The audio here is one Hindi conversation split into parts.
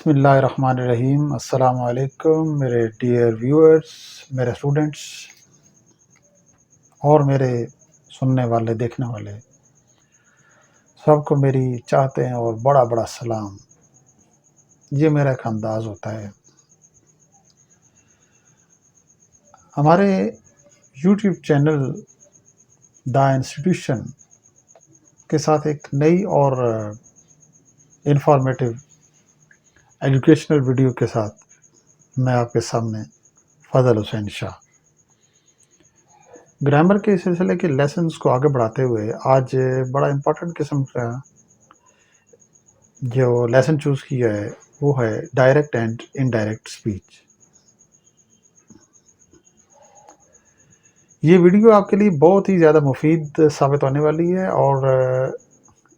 बिस्मिल्लाहिर्रहमानिर्रहीम। अस्सलामु अलैकुम मेरे डियर व्यूअर्स, मेरे स्टूडेंट्स और मेरे सुनने वाले, देखने वाले सबको मेरी चाहते हैं और बड़ा सलाम। ये मेरा एक अंदाज़ होता है। हमारे यूट्यूब चैनल द इंस्टीट्यूशन के साथ एक नई और इन्फॉर्मेटिव एजुकेशनल वीडियो के साथ मैं आपके सामने फ़ज़ल हुसैन शाह। ग्रामर के सिलसिले के लेसन्स को आगे बढ़ाते हुए आज बड़ा इम्पोर्टेंट किस्म का जो लेसन चूज़ किया है वो है डायरेक्ट एंड इनडायरेक्ट स्पीच। ये वीडियो आपके लिए बहुत ही ज़्यादा मुफीद साबित होने वाली है और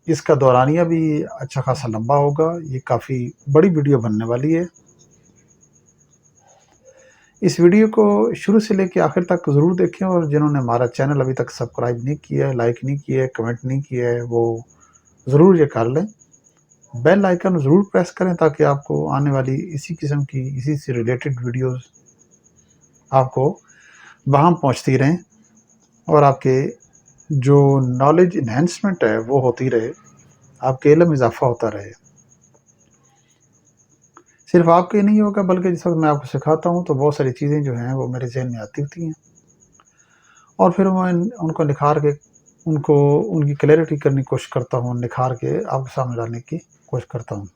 इसका दौरानिया भी अच्छा खासा लंबा होगा। ये काफ़ी बड़ी वीडियो बनने वाली है। इस वीडियो को शुरू से लेकर आखिर तक ज़रूर देखें और जिन्होंने हमारा चैनल अभी तक सब्सक्राइब नहीं किया है, लाइक नहीं किया है, कमेंट नहीं किया है, वो ज़रूर ये कर लें। बेल आइकन ज़रूर प्रेस करें ताकि आपको आने वाली इसी किस्म की, इसी से रिलेटेड वीडियोस आपको वहाँ पहुँचती रहें और आपके जो नॉलेज इन्हेंसमेंट है वो होती रहे, आपके इल्म में इजाफ़ा होता रहे। सिर्फ आपके नहीं होगा बल्कि जिस वक्त मैं आपको सिखाता हूँ तो बहुत सारी चीज़ें जो हैं वो मेरे जहन में आती होती हैं और फिर मैं उनको निखार के उनकी क्लैरिटी करने की कोशिश करता हूँ, निखार के आपके सामने लाने की कोशिश करता हूँ।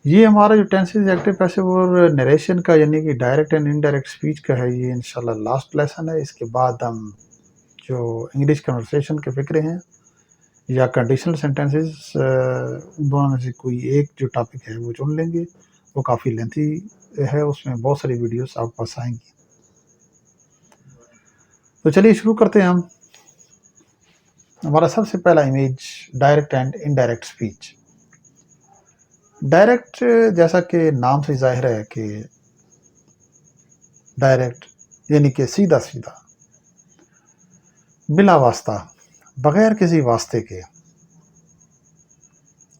ये हमारा जो टेंसेस एक्टिव पैसिव और नरेशन का यानी कि डायरेक्ट एंड इनडायरेक्ट स्पीच का है, ये इंशाल्लाह लास्ट लेसन है। इसके बाद हम जो इंग्लिश कन्वर्सेशन के फ़िक्रे हैं या कंडीशनल सेंटेंसेस, दोनों में से कोई एक जो टॉपिक है वो चुन लेंगे। वो काफ़ी लेंथी है, उसमें बहुत सारी वीडियोस आपके पास आएंगी। तो चलिए शुरू करते हैं हम। हमारा सबसे पहला image direct and indirect speech. Direct जैसा कि नाम से जाहिर है कि डायरेक्ट यानी कि सीधा सीधा, बिला वास्ता, बगैर किसी वास्ते के।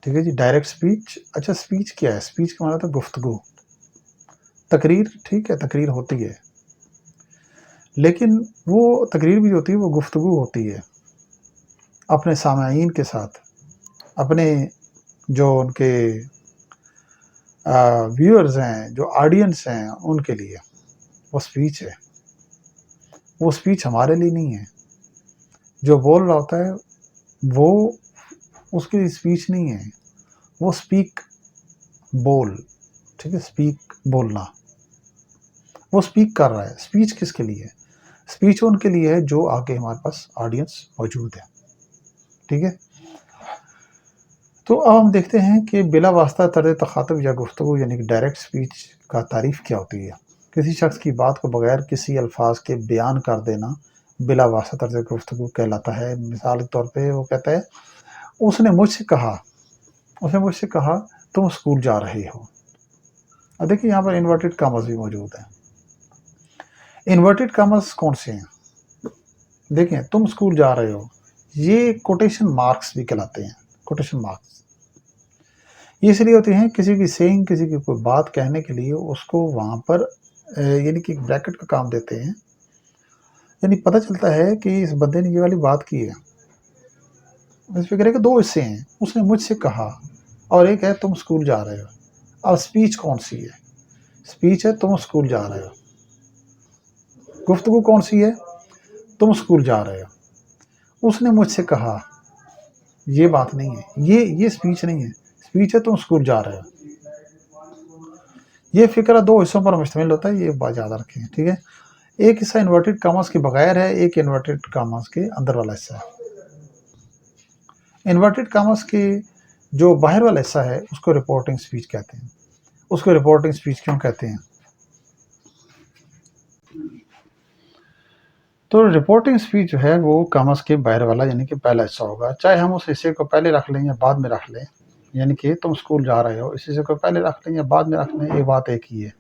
ठीक है जी, डायरेक्ट स्पीच। अच्छा, स्पीच क्या है? स्पीच का मतलब है गुफ्तगू, तकरीर। ठीक है, तकरीर होती है, लेकिन वो तकरीर भी होती है, वो गुफ्तगू होती है अपने सामाईन के साथ, अपने जो उनके व्यूअर्स हैं, जो ऑडियंस हैं, उनके लिए वो स्पीच है। वो स्पीच हमारे लिए नहीं है। जो बोल रहा होता है वो उसकी स्पीच नहीं है, वो स्पीक, बोल। ठीक है, स्पीक, बोलना। वो स्पीक कर रहा है। स्पीच किसके लिए है? स्पीच उनके लिए है जो आगे हमारे पास ऑडियंस मौजूद है। ठीक है, तो अब हम देखते हैं कि बिला वास्ता तर्ज तखातब या गुफ्तगू यानी कि डायरेक्ट स्पीच का तारीफ़ क्या होती है। किसी शख्स की बात को बगैर किसी अल्फाज के बयान कर देना बिला वास्ता तर्ज गुफ्तगू कहलाता है। मिसाल के तौर पे वो कहता है, उसने मुझसे कहा तुम स्कूल जा रहे हो। अब देखिए यहाँ पर इन्वर्टेड कामर्स भी मौजूद है। इन्वर्टेड कामर्स कौन से हैं? देखें, तुम स्कूल जा रहे हो, ये कोटेशन मार्क्स भी कहलाते हैं। कोटेशन मार्क्स ये इसलिए होते हैं किसी की सेइंग, किसी की कोई बात कहने के लिए उसको वहाँ पर यानी कि ब्रैकेट का काम देते हैं। यानी पता चलता है कि इस बंदे ने ये वाली बात की है। इस फिक्रे के दो हिस्से हैं, उसने मुझसे कहा और एक है तुम स्कूल जा रहे हो। अब स्पीच कौन सी है? स्पीच है तुम स्कूल जा रहे हो। गुफ्तगू कौन सी है? तुम स्कूल जा रहे हो। उसने मुझसे कहा, ये बात नहीं है, ये स्पीच नहीं है। स्पीच है तुम स्कूल जा रहे हो। ये फिक्रा दो हिस्सों पर मुश्तमिल होता है, ये बात याद रखें। ठीक है, एक हिस्सा इन्वर्टेड कामर्स के बगैर है, एक इन्वर्टेड कामर्स के अंदर वाला हिस्सा है। इन्वर्टेड कामर्स के जो बाहर वाला हिस्सा है उसको रिपोर्टिंग स्पीच कहते हैं। उसको रिपोर्टिंग स्पीच क्यों कहते हैं? तो रिपोर्टिंग स्पीच जो है वो कामर्स के बाहर वाला यानी कि पहला हिस्सा होगा। चाहे हम उस हिस्से को पहले रख लें या बाद में रख लें, यानी कि तुम स्कूल जा रहे हो, इस हिस्से को पहले रख लें या बाद में रख लें, ये बात एक ही है।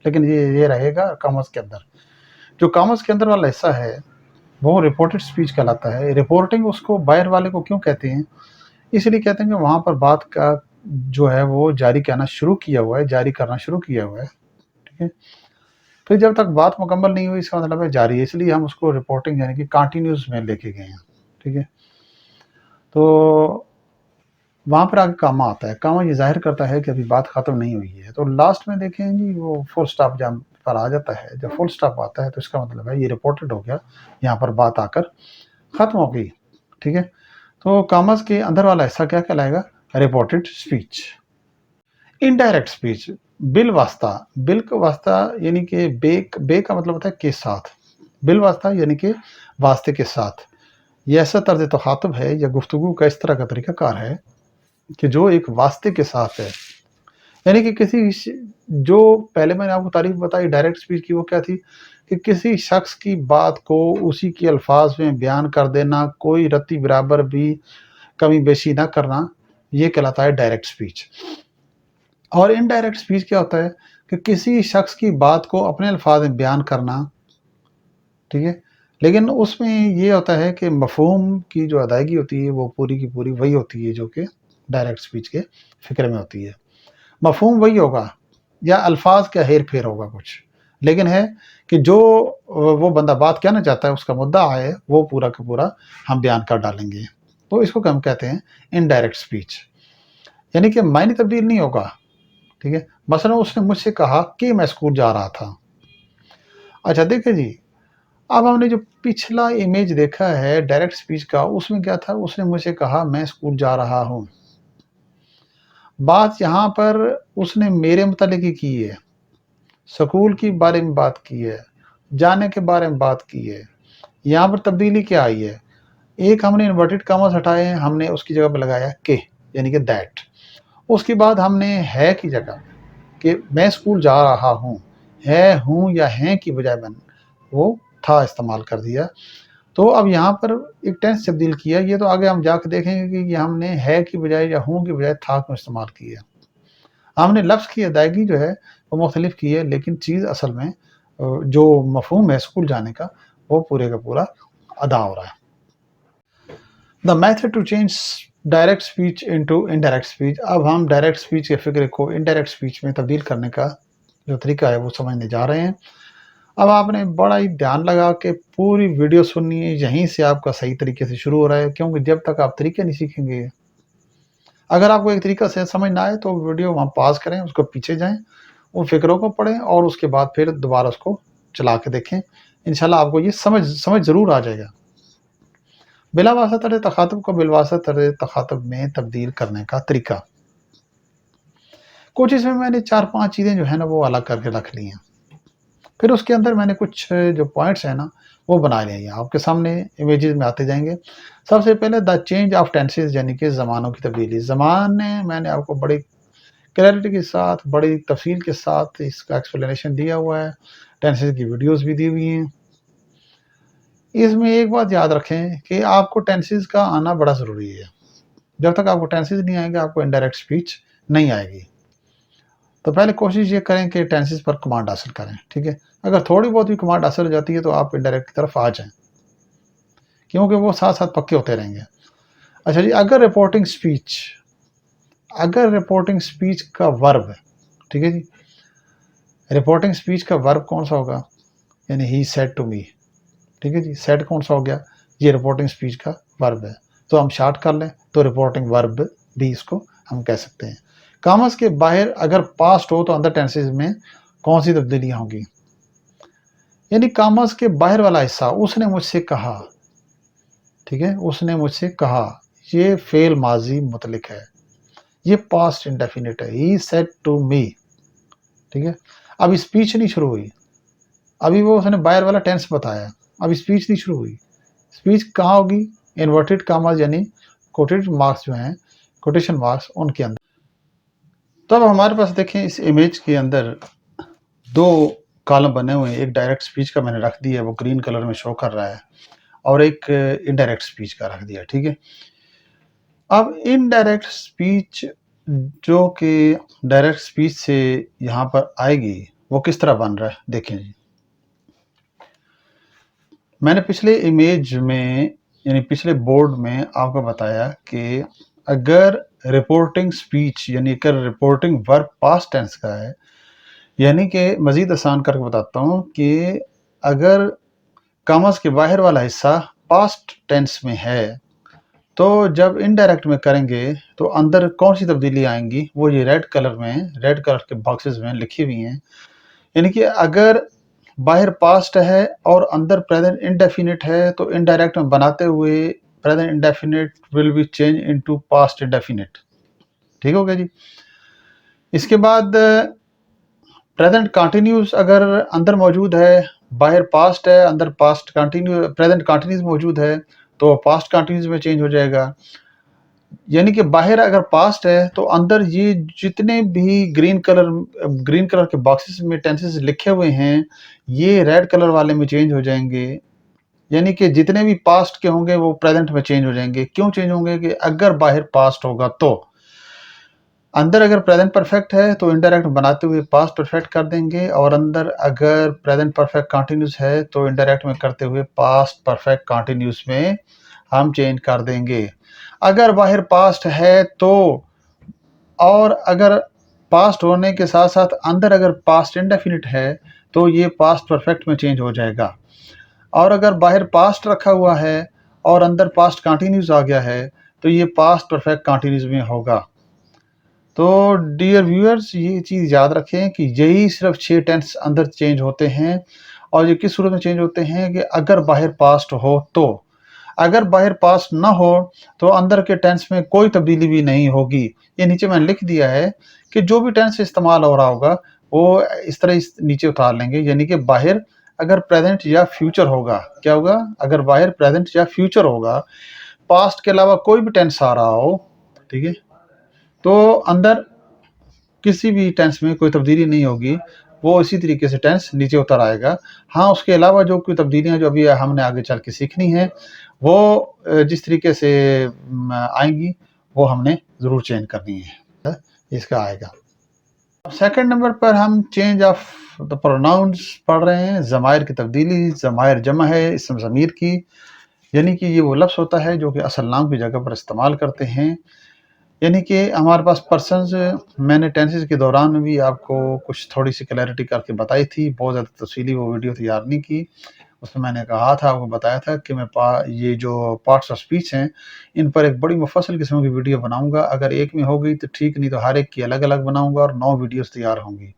लेकिन ये रहेगा कामर्स के अंदर। जो कामर्स के अंदर वाला हिस्सा है वो रिपोर्टेड स्पीच कहलाता है। रिपोर्टिंग उसको बाहर वाले को क्यों कहते हैं? इसलिए कहते हैं कि वहाँ पर बात का जो है वो जारी करना शुरू किया हुआ है, ठीक है। फिर जब तक बात मुकम्मल नहीं हुई इसका मतलब है जारी है, इसलिए हम उसको रिपोर्टिंग यानी कि कंटिन्यूस में लेके गए हैं, ठीक है। तो वहाँ पर आगे कामा आता है, कामा ये ज़ाहिर करता है कि अभी बात ख़त्म नहीं हुई है। तो लास्ट में देखें जी वो फुल स्टॉप जहाँ पर आ जाता है, जब फुल स्टॉप आता है तो इसका मतलब है ये रिपोर्टेड हो गया, यहाँ पर बात आकर ख़त्म हो गई, ठीक है। तो कामस के अंदर वाला हिस्सा क्या कहलाएगा? Reported speech. Indirect speech, bill वास्ता, बिल का वास्ता यानी कि बे का मतलब होता है के साथ, बिल वास्ता यानी कि वास्ते के साथ। ये ऐसा तर्ज तखातुब है या गुफ्तगू का इस तरह का तरीकाकार है कि जो एक वास्ते के साथ है, यानी कि जो पहले मैंने आपको तारीफ बताई डायरेक्ट स्पीच की, वो क्या थी कि किसी शख्स की बात को उसी के अल्फाज में बयान कर देना, कोई रत्ती बराबर भी कमी बेशी ना करना, ये कहलाता है डायरेक्ट स्पीच। और इनडायरेक्ट स्पीच क्या होता है कि किसी शख्स की बात को अपने अल्फाज में बयान करना, ठीक है, लेकिन उसमें ये होता है कि मफहूम की जो अदायगी होती है वो पूरी की पूरी वही होती है जो कि डायरेक्ट स्पीच के फिक्र में होती है। मफहूम वही होगा या अल्फाज का हेर फेर होगा कुछ, लेकिन है कि जो वो बंदा बात कहना चाहता है उसका मुद्दा है वो पूरा का पूरा हम बयान कर डालेंगे। तो इसको हम कहते हैं इनडायरेक्ट स्पीच, यानी कि मायने तब्दील नहीं होगा, ठीक है। मसलन उसने मुझसे कहा कि मैं स्कूल जा रहा था। अच्छा देखिए जी, अब हमने जो पिछला इमेज देखा है डायरेक्ट स्पीच का, उसमें क्या था? उसने मुझसे कहा मैं स्कूल जा रहा हूँ। बात यहाँ पर उसने मेरे मुतालिक ही की है, स्कूल के बारे में बात की है, जाने के बारे में बात की है। यहाँ पर तब्दीली क्या आई है? एक हमने इन्वर्टेड कॉमास हटाए हैं, हमने उसकी जगह पर लगाया के, यानी कि दैट। उसके बाद हमने है की जगह कि मैं स्कूल जा रहा हूँ, है, हूँ या हैं की बजाय मैंने वो था इस्तेमाल कर दिया। तो अब यहाँ पर एक टेंस तब्दील किया, ये तो आगे हम जाकर देखेंगे कि ये हमने है की बजाय या हूँ की बजाय था क्यों इस्तेमाल किया। हमने लफ्ज़ की अदायगी जो है वो मुख्तलिफ की है, लेकिन चीज़ असल में जो मफ़हूम है स्कूल जाने का वो पूरे का पूरा अदा हो रहा है। The method to change direct speech into indirect speech. अब हम डायरेक्ट स्पीच के फ़िक्र को इनडायरेक्ट स्पीच में तब्दील करने का जो तरीका है वो समझने जा रहे हैं। अब आपने बड़ा ही ध्यान लगा के पूरी वीडियो सुननी है, यहीं से आपका सही तरीके से शुरू हो रहा है, क्योंकि जब तक आप तरीके नहीं सीखेंगे, अगर आपको एक तरीका से समझ ना आए तो वीडियो वहाँ पॉज़ करें, उसको पीछे जाएँ, उन फ़िक्रों को पढ़ें और उसके बाद फिर दोबारा उसको चला के देखें। इंशाल्लाह आपको ये समझ ज़रूर आ जाएगा। बिलावास्ता तर्ज़ तख़ातुब को बिलवास्ता तर्ज़ तख़ातुब में तब्दील करने का तरीका। कुछ इसमें मैंने 4-5 चीज़ें जो है ना वो अलग करके रख ली हैं। फिर उसके अंदर मैंने कुछ जो पॉइंट्स हैं ना वो बना लिए हैं, आपके सामने इमेजेस में आते जाएँगे। सबसे पहले द चेंज ऑफ टेंसेस, यानी कि ज़मानों की तब्दीली। ज़माने मैंने आपको बड़ी क्लैरिटी के साथ, बड़ी तफ़सील के साथ इसका एक्सप्लेनेशन दिया हुआ है, टेंसेस की वीडियोज़ भी दी हुई हैं। इसमें एक बात याद रखें कि आपको टेंसेस का आना बड़ा ज़रूरी है। जब तक आपको टेंसेस नहीं आएँगे आपको इनडायरेक्ट स्पीच नहीं आएगी। तो पहले कोशिश ये करें कि टेंसेस पर कमांड हासिल करें, ठीक है। अगर थोड़ी बहुत भी कमांड हासिल हो जाती है तो आप इनडायरेक्ट की तरफ आ जाएँ, क्योंकि वो साथ-साथ पक्के होते रहेंगे। अच्छा जी, अगर रिपोर्टिंग स्पीच का वर्ब है, ठीक है जी, रिपोर्टिंग स्पीच का वर्ब कौन-सा होगा? यानी ही सेड टू मी, ठीक है जी, सेड कौन-सा हो गया? ये रिपोर्टिंग स्पीच का वर्ब है। तो हम शॉर्ट कर लें तो रिपोर्टिंग वर्ब भी इसको हम कह सकते हैं। कॉमास के बाहर अगर पास्ट हो तो अंदर टेंसेस में कौन-सी तब्दीलियाँ होंगी? यानी कॉमास के बाहर वाला हिस्सा, उसने मुझसे कहा, ठीक है, उसने मुझसे कहा, ये फ़ेल माज़ी मुतलक है, ये पास्ट इंडेफिनिट है, ही सेड टू मी, ठीक है। अब स्पीच नहीं शुरू हुई, अभी वो उसने बाहर वाला टेंस बताया, अब स्पीच नहीं शुरू हुई। स्पीच कहाँ होगी? इन्वर्टेड कॉमास यानी कोटेड मार्क्स जो हैं, कोटेशन मार्क्स उनके अंदर। तो अब हमारे पास देखें इस इमेज के अंदर 2 कॉलम बने हुए हैं, एक डायरेक्ट स्पीच का मैंने रख दिया है, वो ग्रीन कलर में शो कर रहा है, और एक इनडायरेक्ट स्पीच का रख दिया, ठीक है। अब इनडायरेक्ट स्पीच जो कि डायरेक्ट स्पीच से यहाँ पर आएगी, वो किस तरह बन रहा है देखें जी। मैंने पिछले इमेज में यानी पिछले बोर्ड में आपको बताया कि अगर रिपोर्टिंग स्पीच यानी कि रिपोर्टिंग वर्ब पास्ट टेंस का है, यानी कि मज़ीद आसान करके बताता हूँ कि अगर कॉमर्स के बाहर वाला हिस्सा पास्ट टेंस में है, तो जब इनडायरेक्ट में करेंगे तो अंदर कौन सी तब्दीली आएंगी, वो ये रेड कलर के बॉक्सेस में लिखी हुई हैं। यानी कि अगर बाहर पास्ट है और अंदर प्रेजेंट इंडेफिनिट है, तो इनडायरेक्ट में बनाते हुए present indefinite will be change into past indefinite. ठीक हो गया जी। इसके बाद प्रेजेंट कंटिन्यूस अगर अंदर मौजूद है, बाहर पास्ट है, अंदर पास्ट कंटिन्यू प्रेजेंट कंटिन्यूस मौजूद है, तो पास्ट कंटिन्यूस में चेंज हो जाएगा। यानी कि बाहर अगर पास्ट है तो अंदर ये जितने भी ग्रीन कलर के बॉक्सेस में टेंसेस लिखे हुए हैं, ये रेड कलर वाले में चेंज हो जाएंगे। यानी कि जितने भी पास्ट के होंगे वो प्रेजेंट में चेंज हो जाएंगे। क्यों चेंज होंगे? कि अगर बाहर पास्ट होगा तो अंदर अगर प्रेजेंट परफेक्ट है तो इनडायरेक्ट बनाते हुए पास्ट परफेक्ट कर देंगे, और अंदर अगर प्रेजेंट परफेक्ट कंटिन्यूस है तो इनडायरेक्ट में करते हुए पास्ट परफेक्ट कंटिन्यूस में हम चेंज कर देंगे। अगर बाहर पास्ट है तो, और अगर पास्ट होने के साथ साथ अंदर अगर पास्ट इंडेफिनिट है तो ये पास्ट परफेक्ट में चेंज हो जाएगा। और अगर बाहर पास्ट रखा हुआ है और अंदर पास्ट कंटिन्यूस आ गया है तो ये पास्ट परफेक्ट कंटिन्यूस में होगा। तो डियर व्यूअर्स, ये चीज़ याद रखें कि यही सिर्फ 6 टेंस अंदर चेंज होते हैं। और ये किस सूरत में चेंज होते हैं? कि अगर बाहर पास्ट हो तो। अगर बाहर पास्ट ना हो तो अंदर के टेंस में कोई तब्दीली भी नहीं होगी। ये नीचे मैंने लिख दिया है कि जो भी टेंस इस्तेमाल हो रहा होगा वो इस तरह नीचे उतार लेंगे। यानी कि बाहर अगर प्रेजेंट या फ्यूचर होगा, क्या होगा? अगर बाहर प्रेजेंट या फ्यूचर होगा, पास्ट के अलावा कोई भी टेंस आ रहा हो, ठीक है, तो अंदर किसी भी टेंस में कोई तब्दीली नहीं होगी, वो इसी तरीके से टेंस नीचे उतर आएगा। हाँ, उसके अलावा जो कोई तब्दीलियाँ जो अभी हमने आगे चल के सीखनी है, वो जिस तरीके से आएंगी वो हमने ज़रूर चेंज करनी है। इसका आएगा। सेकंड नंबर पर हम चेंज ऑफ द प्रोनाउंस पढ़ रहे हैं। ज़मायर की तब्दीली। ज़मायर जमा है इसम ज़मीर की, यानी कि ये वो लफ्ज़ होता है जो कि असल नाम की जगह पर इस्तेमाल करते हैं। यानी कि हमारे पास पर्सन्स, मैंने टेंसेस के दौरान में भी आपको कुछ थोड़ी सी क्लैरिटी करके बताई थी, बहुत ज़्यादा तफसीली वो वीडियो तैयार नहीं की। उसमें मैंने कहा था, आपको बताया था कि मैं ये जो पार्ट्स ऑफ स्पीच हैं, इन पर एक बड़ी मुफस्सल किस्म की वीडियो बनाऊंगा। अगर एक में हो गई तो ठीक, नहीं तो हर एक की अलग अलग बनाऊंगा और 9 वीडियोस तैयार होंगी।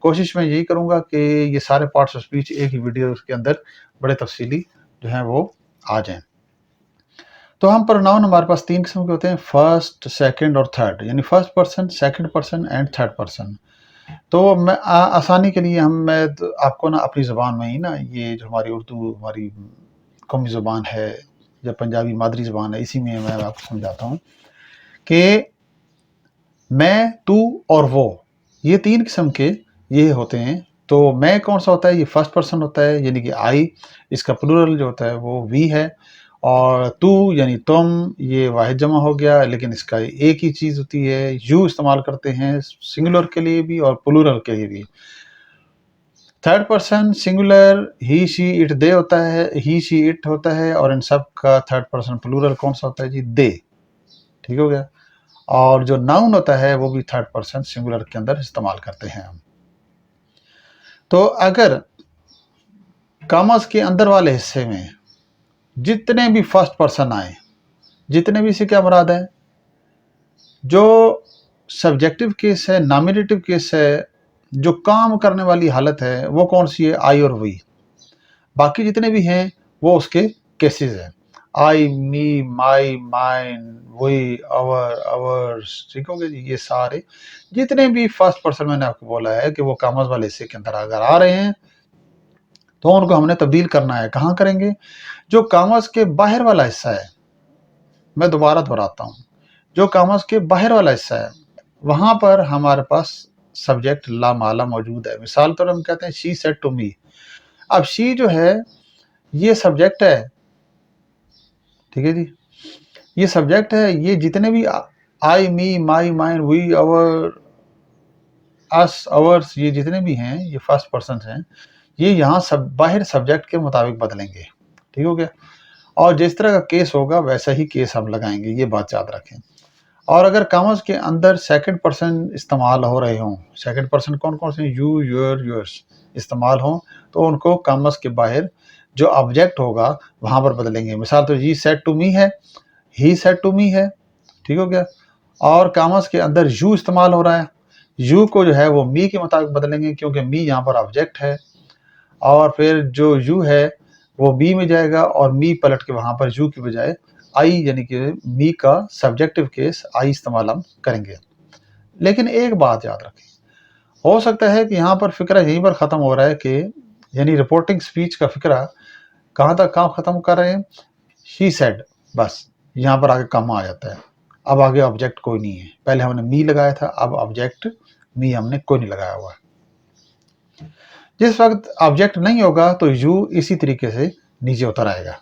कोशिश मैं यही करूंगा कि ये सारे पार्ट्स ऑफ स्पीच एक ही वीडियो के अंदर बड़े तफसीली जो हैं वो आ जाएं। तो हम प्रोनाउन हमारे पास 3 किस्म के होते हैं, फर्स्ट, सेकंड और थर्ड। यानी first person, second person and third person. तो मैं आसानी के लिए मैं तो आपको ना अपनी ज़बान में ही ना, ये जो हमारी उर्दू हमारी कौमी ज़बान है या पंजाबी मादरी ज़बान है, इसी में मैं आपको समझाता हूँ कि मैं, तू और वो, ये 3 किस्म के ये होते हैं। तो मैं कौन सा होता है? ये फर्स्ट पर्सन होता है, यानी कि आई। इसका प्लूरल जो होता है वो वी है। और तू यानी तुम, ये वाहिद जमा हो गया, लेकिन इसका एक ही चीज़ होती है। यू इस्तेमाल करते हैं सिंगुलर के लिए भी और प्लूरल के लिए भी। Third person singular he, she, it, they होता है, ही, शी, इट होता है। और इन सब का थर्ड पर्सन प्लूरल कौन सा होता है जी? दे। ठीक हो गया। और जो नाउन होता है वो भी थर्ड पर्सन सिंगुलर के अंदर इस्तेमाल करते हैं हम। तो अगर कॉमर्स के अंदर वाले हिस्से में जितने भी फर्स्ट पर्सन आए, जितने भी, से क्या मुराद है? जो सब्जेक्टिव केस है, नॉमिनेटिव केस है, जो काम करने वाली हालत है, वो कौन सी है? आई और वी। बाकी जितने भी हैं वो उसके केसेस हैं। आई, me, my, mine, we, our, hours. ठीक हो गया जी। ये सारे जितने भी फर्स्ट पर्सन मैंने आपको बोला है कि वो कॉमर्स वाले हिस्से के अंदर अगर आ रहे हैं तो उनको हमने तब्दील करना है। कहाँ करेंगे? जो कॉमर्स के बाहर वाला हिस्सा है, मैं दोबारा दोहराता हूँ, जो कॉमर्स के बाहर वाला हिस्सा है वहां पर हमारे पास सब्जेक्ट ला माला मौजूद है। मिसाल तौर हम कहते हैं शी सेड टू मी। अब शी जो है ये सब्जेक्ट है, ठीक है जी, ये सब्जेक्ट है। ये जितने भी I, me, my, mine, we, our, us, ours, ये जितने भी हैं ये फर्स्ट पर्सन हैं, ये यहाँ सब बाहर सब्जेक्ट के मुताबिक बदलेंगे। ठीक हो गया। और जिस तरह का केस होगा वैसा ही केस हम लगाएंगे, ये बात याद रखें। और अगर कॉमर्स के अंदर सेकंड पर्सन इस्तेमाल हो रहे हों, सेकंड पर्सन कौन कौन से, यू, योर, योर्स इस्तेमाल हों, तो उनको कॉमर्स के बाहर जो ऑब्जेक्ट होगा वहाँ पर बदलेंगे। मिसाल तो ही सेड टू मी है, ही सेड टू मी है, ठीक हो गया। और कॉमर्स के अंदर यू इस्तेमाल हो रहा है, यू को जो है वो मी के मुताबिक बदलेंगे क्योंकि मी यहाँ पर ऑब्जेक्ट है। और फिर जो यू है वो मी में जाएगा और मी पलट के वहाँ पर यू की बजाय आई यानी कि मी का सब्जेक्टिव केस आई इस्तेमाल हम करेंगे। लेकिन एक बात याद रखें, हो सकता है कि यहाँ पर फिक्रा यहीं पर ख़त्म हो रहा है कि यानी रिपोर्टिंग स्पीच का फिक्रा कहाँ तक काम ख़त्म कर रहे हैं, शी सेड, बस यहाँ पर आगे कम आ जाता है। अब आगे ऑब्जेक्ट कोई नहीं है, पहले हमने मी लगाया था, अब ऑब्जेक्ट मी हमने कोई नहीं लगाया हुआ है। जिस वक्त ऑब्जेक्ट नहीं होगा तो यू इसी तरीके से नीचे उतर आएगा।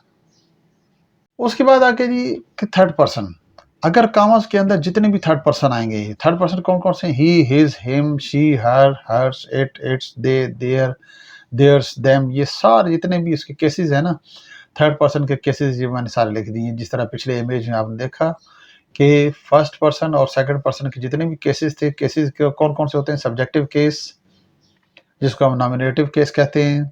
उसके बाद आके जी कि थर्ड पर्सन, अगर कॉमर्स के अंदर जितने भी थर्ड पर्सन आएंगे, थर्ड पर्सन कौन कौन से, he, his, him, she, her, hers, it, its, they, their, theirs, them, ये सारे जितने भी इसके केसेस हैं ना, थर्ड पर्सन के केसेस ये मैंने सारे लिख दिए। जिस तरह पिछले इमेज में आपने देखा कि फर्स्ट पर्सन और सेकंड पर्सन के जितने भी केसेस थे, केसेस के कौन कौन से होते हैं, सब्जेक्टिव केस जिसको हम नॉमिनेटिव केस कहते हैं,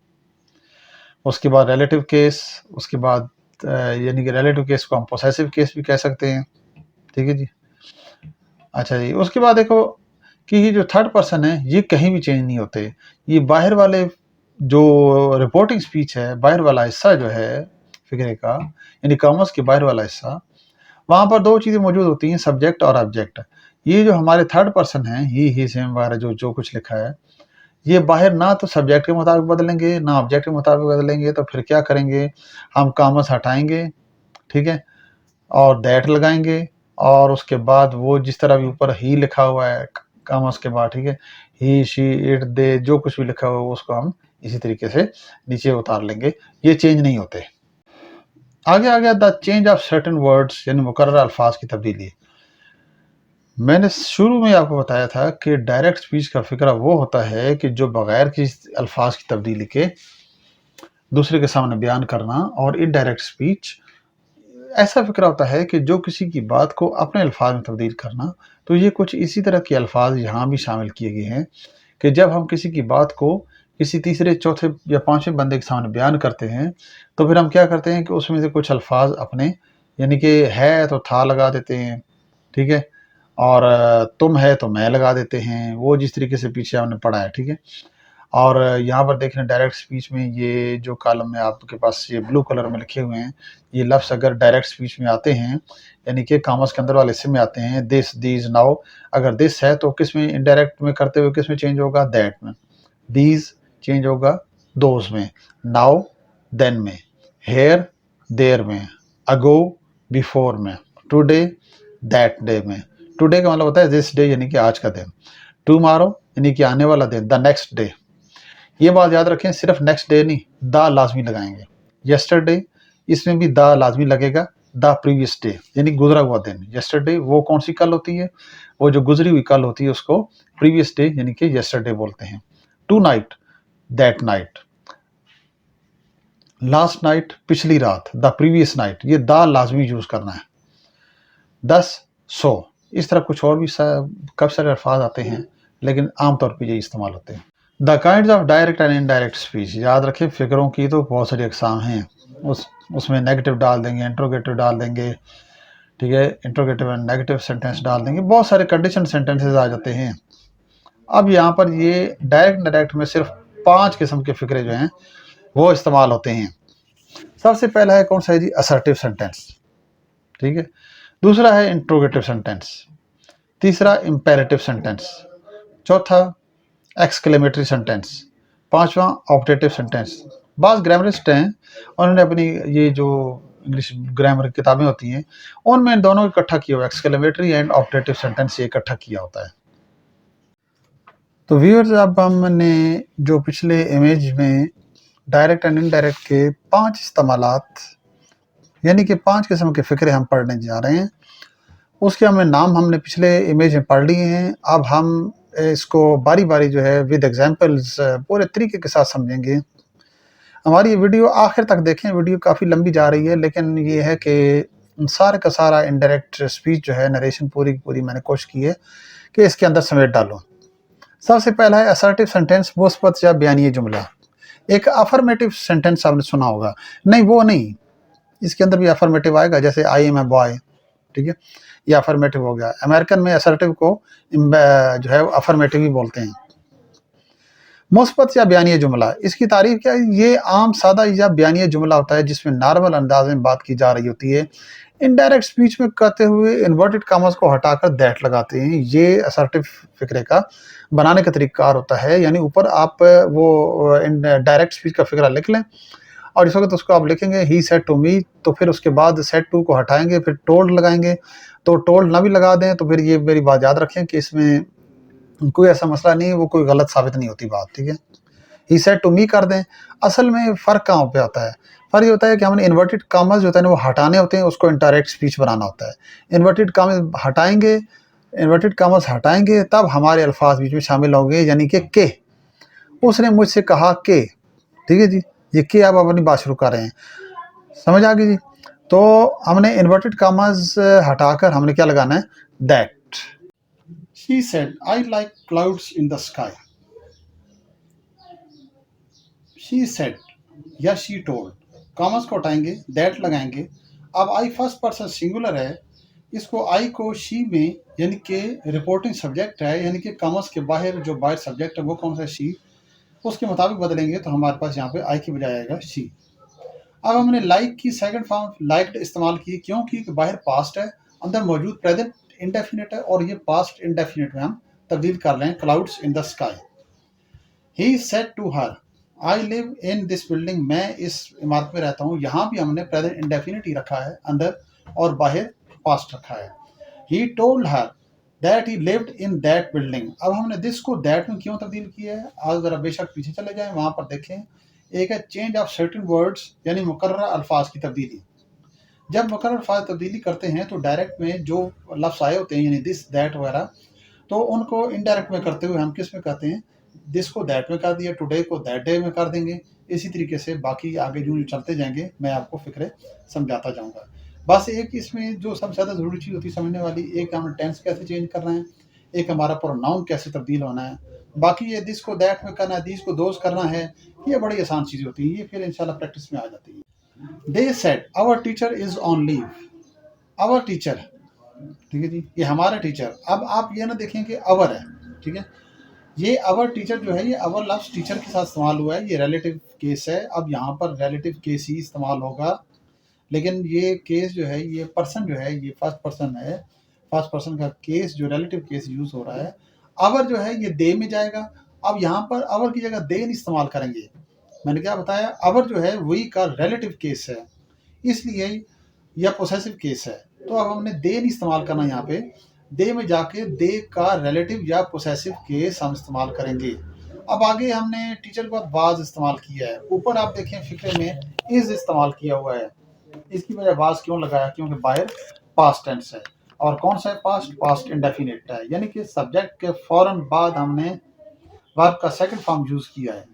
उसके बाद रिलेटिव केस, उसके बाद यानी कि रिलेटिव केस को हम पोसेसिव केस भी कह सकते हैं, ठीक है जी। अच्छा जी, उसके बाद देखो कि ये जो थर्ड पर्सन है ये कहीं भी चेंज नहीं होते। ये बाहर वाले जो रिपोर्टिंग स्पीच है, बाहर वाला हिस्सा जो है फिक्रे का, यानी कॉमर्स के बाहर वाला हिस्सा, वहाँ पर दो चीज़ें मौजूद होती हैं, सब्जेक्ट और ऑब्जेक्ट। ये जो हमारे थर्ड पर्सन हैं, ही, हिज, हिम वगैरह जो कुछ लिखा है, ये बाहर ना तो सब्जेक्ट के मुताबिक बदलेंगे ना ऑब्जेक्ट के मुताबिक बदलेंगे, तो फिर क्या करेंगे, हम कॉमर्स हटाएंगे, ठीक है, और दैट लगाएंगे, और उसके बाद वो जिस तरह भी ऊपर ही लिखा हुआ है कॉमर्स के बाद, ठीक है, ही, शी, इट, दे, जो कुछ भी लिखा हुआ है उसको हम इसी तरीके से नीचे उतार लेंगे, ये चेंज नहीं होते। आगे आ गया the change of certain words, यानी मुकर्रर अल्फाज की तब्दीली। मैंने शुरू में आपको बताया था कि डायरेक्ट स्पीच का फिक्रा वो होता है कि जो बगैर किसी अल्फाज की तब्दीली के दूसरे के सामने बयान करना, और इनडायरेक्ट स्पीच ऐसा फिक्रा होता है कि जो किसी की बात को अपने अल्फाज में तब्दील करना। तो ये कुछ इसी तरह के अल्फाज यहाँ भी शामिल किए गए हैं कि जब हम किसी की बात को किसी तीसरे, चौथे या पांचवें बंदे के सामने बयान करते हैं तो फिर हम क्या करते हैं कि उसमें से कुछ अल्फाज अपने, यानी कि है तो था लगा देते हैं, ठीक है, और तुम है तो मैं लगा देते हैं, वो जिस तरीके से पीछे हमने पढ़ा है, ठीक है। और यहाँ पर देख रहे हैं डायरेक्ट स्पीच में ये जो कॉलम में आपके पास ये ब्लू कलर में लिखे हुए हैं, ये लफ्ज़ अगर डायरेक्ट स्पीच में आते हैं यानी कि कॉमर्स के अंदर वाले हिस्से में आते हैं, दिस, दीज, नाउ, अगर दिस है तो किस में इनडायरेक्ट में करते हुए किस में चेंज होगा, दैट में, दीज चेंज होगा दोज में, नाउ देन में, हेयर देयर में, अगो बिफोर में, टुडे दैट डे में। टुडे का मतलब होता है दिस डे यानी कि आज का दिन, टुमारो यानी कि आने वाला दिन, द नेक्स्ट डे। ये बात याद रखें, सिर्फ नेक्स्ट डे नहीं, द लाजमी लगाएंगे। यस्टरडे, इसमें भी द लाजमी लगेगा। द प्रीवियस डे यानी गुजरा हुआ दिन, यस्टरडे वो कौन सी कल होती है, वो जो गुजरी हुई कल होती है उसको प्रीवियस डे यानी कि यस्टरडे बोलते हैं। Tonight, that night, last night पिछली रात, द प्रीवियस नाइट, ये द लाजमी यूज करना है। 10, 100, इस तरह कुछ और भी कब सारे अल्फाज आते हैं लेकिन आमतौर पर ये इस्तेमाल होते हैं। The kind of direct and indirect speech, याद रखें फिक्रों की तो बहुत सारी अकसाम हैं, उसमें नेगेटिव डाल देंगे, इंट्रोगेटिव डाल देंगे, ठीक है, इंट्रोगेटिव एंड नेगेटिव सेंटेंस डाल देंगे, बहुत सारे कंडीशन सेंटेंसेस आ जाते हैं। अब यहाँ पर ये डायरेक्ट डायरेक्ट में सिर्फ 5 किस्म के फिक्रे जो हैं वो इस्तेमाल होते हैं। सबसे पहला है कौन सा है जी, असर्टिव सेंटेंस, ठीक है, दूसरा है इंट्रोगेटिव सेंटेंस, तीसरा इंपेरेटिव सेंटेंस, चौथा एक्सक्लेमेटरी सेंटेंस, पांचवा ऑब्जेक्टिव सेंटेंस। बाज़ ग्रामरिस्ट हैं, उन्होंने अपनी ये जो इंग्लिश ग्रामर किताबें होती हैं उनमें दोनों इकट्ठा किया हुआ, एक्सक्लेमेटरी एंड ऑब्जेक्टिव सेंटेंस ये इकट्ठा किया होता है। तो व्यूअर्स, अब हमने जो पिछले इमेज में डायरेक्ट एंड इनडायरेक्ट के 5 इस्तेमालात यानी कि 5 किस्म के फ़िक्रे हम पढ़ने जा रहे हैं, उसके हमने पिछले इमेज में पढ़ लिए हैं। अब हम इसको बारी बारी जो है विद एग्जांपल्स पूरे तरीके के साथ समझेंगे। हमारी ये वीडियो आखिर तक देखें, वीडियो काफ़ी लंबी जा रही है, लेकिन ये है कि सारे का सारा इनडायरेक्ट स्पीच जो है, नरेशन पूरी की पूरी मैंने कोशिश की है कि इसके अंदर समेट डालूँ। सबसे पहला है असर्टिव सेंटेंस, मुस्बत या बयानिया जुमला। एक अफर्मेटिव सेंटेंस आपने सुना होगा, नहीं वो नहीं, इसके अंदर भी अफर्मेटिव आएगा, जैसे आई एम ए बॉय, ठीक है, ये अफर्मेटिव हो गया। अमेरिकन में असर्टिव को जो है अफर्मेटिव ही बोलते हैं। मुस्बत या बयानिया जुमला, इसकी तारीफ क्या है? ये आम सादा या बयानिया जुमला होता है जिसमें नॉर्मल अंदाज में बात की जा रही होती है। इनडायरेक्ट स्पीच में कहते हुए इन्वर्टेड कॉमर्स को हटाकर दैट लगाते हैं। ये असर्टिव फिक्रे का बनाने का तरीक़ाकार होता है, यानी ऊपर आप वो डायरेक्ट स्पीच का फिक्रा लिख लें और इस वक्त उसको आप लिखेंगे ही सेड टू मी, तो फिर उसके बाद सेड टू को हटाएंगे, फिर टोल्ड लगाएंगे। तो टोल्ड ना भी लगा दें तो फिर ये मेरी बात याद रखें कि इसमें कोई ऐसा मसला नहीं है, वो कोई गलत साबित नहीं होती बात, ठीक है। ही सेड टू मी कर दें। असल में फ़र्क कहाँ पे आता है? फ़र्क ये होता है कि हमने इन्वर्टेड कॉमास जो होता है ना वो हटाने होते हैं, उसको इनडायरेक्ट स्पीच बनाना होता है। इन्वर्टेड कॉमास हटाएंगे तब हमारे अल्फाज बीच में शामिल होंगे, यानी कि उसने मुझसे कहा कि, ठीक है जी, ये कि आप अपनी बात शुरू कर रहे हैं, समझ आ गई जी। तो हमने इन्वर्टेड कॉमास हटाकर हमने क्या लगाना है? That. She said, I like clouds in the sky. She said या she told, कॉमर्स को हटाएंगे, दैट लगाएंगे। अब आई फर्स्ट पर्सन सिंगुलर है, इसको आई को शी में, यानी कि रिपोर्टिंग सब्जेक्ट है, यानी कि कॉमर्स के बाहर जो बाहर सब्जेक्ट है वो कौन सा है? शी। उसके मुताबिक बदलेंगे तो हमारे पास यहाँ पे आई की बजाय आएगा शी। अब हमने लाइक की सेकंड फॉर्म लाइक्ड इस्तेमाल की, क्योंकि बाहर पास्ट है, अंदर मौजूद प्रेजेंट इंडेफिनिट है और ये पास्ट इंडेफिनिट में हम तब्दील कर रहे हैं, clouds in the sky. He said to her, I live in this building, मैं इस इमारत में रहता हूँ। यहाँ भी हमने प्रेजेंट इंडेफिनिट ही रखा है अंदर और बाहर पास्ट रखा है। He told her that he lived in that building. अब हमने दिस को दैट में क्यों तब्दील किया है? आज ज़रा बेशक पीछे चले जाएं, वहाँ पर देखें। एक है चेंज ऑफ सर्टेन वर्ड्स, यानी मुकर्रर अल्फाज की तब्दीली। जब मुकर्रर अल्फाज तब्दीली करते हैं तो डायरेक्ट में जो लफ्ज़ आए होते हैं, यानी दिस दैट वगैरह, तो उनको इनडायरेक्ट में करते हुए हम किस में कहते हैं? दिस को दैट में कर दिया, टुडे को दैट डे में कर देंगे। इसी तरीके से बाकी आगे जो चलते जाएंगे मैं आपको फिक्रे समझाता जाऊंगा। बस एक इसमें जो सबसे ज़्यादा ज़रूरी चीज़ होती है समझने वाली, एक हमने टेंस कैसे चेंज करना है, एक हमारा प्रोनाउन कैसे तब्दील होना है। बाकी ये दिस को दैट में करना है, दिस को दोज करना है, ये बड़ी आसान चीज़ें होती हैं, ये फिर इंशाल्लाह प्रैक्टिस में आ जाती है। They said our teacher is on leave. Our teacher, ठीक है जी, ये हमारा टीचर। अब आप ये ना देखें कि अवर है, ठीक है, ये अवर टीचर जो है, ये अवर लफ्ज़ टीचर के साथ इस्तेमाल हुआ है, ये रिलेटिव केस है। अब यहाँ पर रिलेटिव केस ही इस्तेमाल होगा, लेकिन ये केस जो है, ये पर्सन जो है, ये फर्स्ट पर्सन है, फर्स्ट पर्सन का केस जो रिलेटिव केस यूज़ हो रहा है। अवर जो है ये दे में जाएगा। अब यहाँ पर अवर की जगह दे नहीं इस्तेमाल करेंगे, मैंने क्या बताया? अवर जो है वही का रिलेटिव केस है, इसलिए यह पोसेसिव केस है। तो अब हमने दे नहीं इस्तेमाल करना, यहाँ पे दे में जाके दे का रिलेटिव या पोसेसिव केस हम इस्तेमाल करेंगे। अब आगे हमने टीचर के बाद वाज इस्तेमाल किया है, ऊपर आप देखें फिक्रे में इज इस्तेमाल किया हुआ है। इसकी वजह वाज क्यों लगाया? क्योंकि बाहर पास्ट टेंस है, और कौन सा है? पास्ट इंडेफिनिट है, यानी कि सब्जेक्ट के फौरन बाद हमने वर्ब का सेकंड फॉर्म यूज किया है।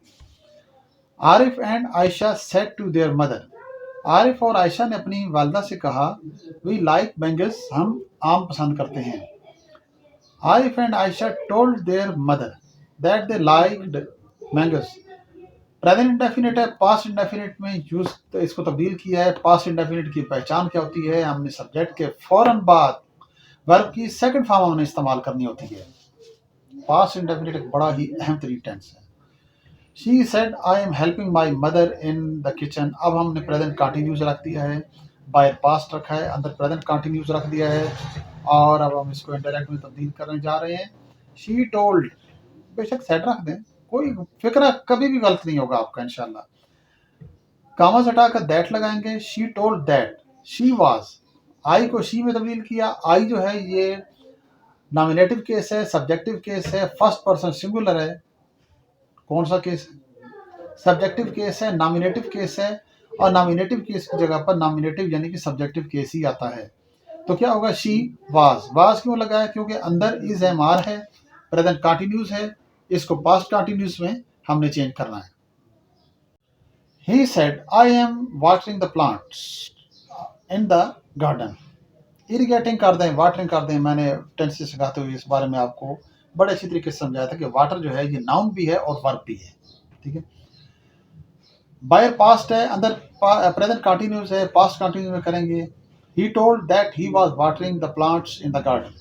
Arif and Ayesha said to their mother, Arif और आयशा ने अपनी वालदा से कहा, वी लाइक बैंगल्स, हम आम पसंद करते हैं। Arif and Ayesha told there mother that they liked mangoes. Present indefinite है, पास्ट इंडेफिनिट में यूज, तो इसको तब्दील किया है। पास्ट इंडेफिनिट की पहचान क्या होती है? हमने सब्जेक्ट के फौरन बाद वर्ब की सेकंड फॉर्म हमने इस्तेमाल करनी होती है। पास्ट इंडेफिनिट एक बड़ा ही अहम तरीन टेंस है। She said I am helping my mother in the kitchen. अब हमने प्रेजेंट कंटिन्यूस रख दिया है, बाय पास्ट रखा है, अंदर प्रेजेंट कंटिन्यूस रख दिया है, और अब हम इसको इंडायरेक्ट में तब्दील करने जा रहे हैं। शी टोल्ड, बेशक सेड रख दें, कोई फिक्रा कभी भी गलत नहीं होगा आपका इंशाल्लाह। कामा हटाकर दैट लगाएंगे। She told that she was, I को शी में तब्दील किया। आई जो है ये नॉमिनेटिव केस है, सब्जेक्टिव केस है, फर्स्ट पर्सन सिंगुलर है। कौन सा केस? सब्जेक्टिव केस है, नॉमिनेटिव केस है, और नॉमिनेटिव केस की जगह पर नॉमिनेटिव यानी कि सब्जेक्टिव केस ही आता है। तो क्या होगा? She was. वाज क्यों लगाया? क्योंकि अंदर इज एम आर है, प्रेजेंट कंटिन्यूस है, इसको पास्ट कंटिन्यूस में हमने चेंज करना है। He said I am watering the plants in the garden. Irrigating कर दें, वाटरिंग कर दें, मैंने टेंसेस सिखाते हुए इस बारे में आपको बड़े अच्छी तरीके से समझाया था कि वाटर जो है ये नाउन भी है और वर्ब भी है। ठीक है, बायर पास्ट है, अंदर प्रेजेंट कंटिन्यूस है, पास्ट कंटिन्यूस में करेंगे। He told that he was watering the plants in the garden.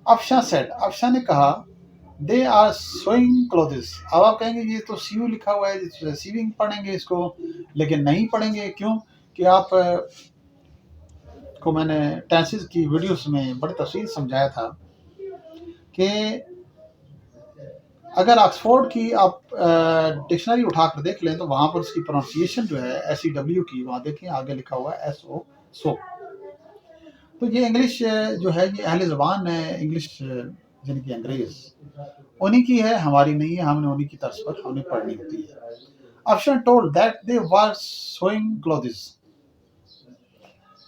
Afsha said, Afsha ने कहा दे आर सोइंग क्लोथ्स। अब आप कहेंगे ये तो सीयू लिखा हुआ है, सीविंग पढ़ेंगे इसको, लेकिन नहीं पढ़ेंगे। क्यों कि आप को मैंने टेंसेस की वीडियोस में बड़ी तफसील समझाया था कि अगर ऑक्सफोर्ड की आप डिक्शनरी उठाकर देख लें तो वहां पर उसकी प्रोनाउंसिएशन जो है SEW की, वहां देखें आगे लिखा हुआ है SO, सो। तो ये इंग्लिश जो है ये अहले ज़बान है, इंग्लिश जिनकी अंग्रेज, उन्हीं की है, हमारी नहीं है। हमने उन्हीं की तर्ज पर हमें पढ़नी होती है। Option told that they were sewing clothes.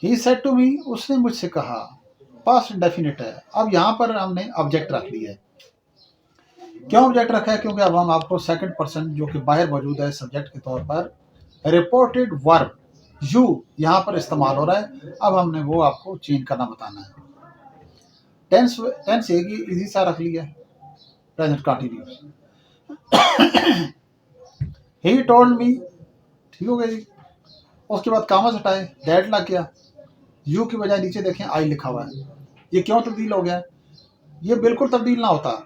He said to me, उसने मुझसे कहा। पास्ट इंडेफिनिट है। अब यहाँ पर हमने ऑब्जेक्ट रख लिया है। क्यों ऑब्जेक्ट रखा है? क्योंकि अब हम आपको सेकंड पर्सन जो कि बाहर मौजूद है सब्जेक्ट के तौर पर, रिपोर्टेड वर्ब यू यहाँ पर इस्तेमाल हो रहा है। अब हमने वो आपको चेंज करना बताना है। टेंस टेंस एक ही इजी सा रख लिया, present continuous. He told me, ठीक हो गया जी। उसके बाद कामस हटाए, दैट लग गया। यू की बजाय नीचे देखें आई लिखा हुआ है। ये क्यों तब्दील हो गया? ये बिल्कुल तब्दील ना होता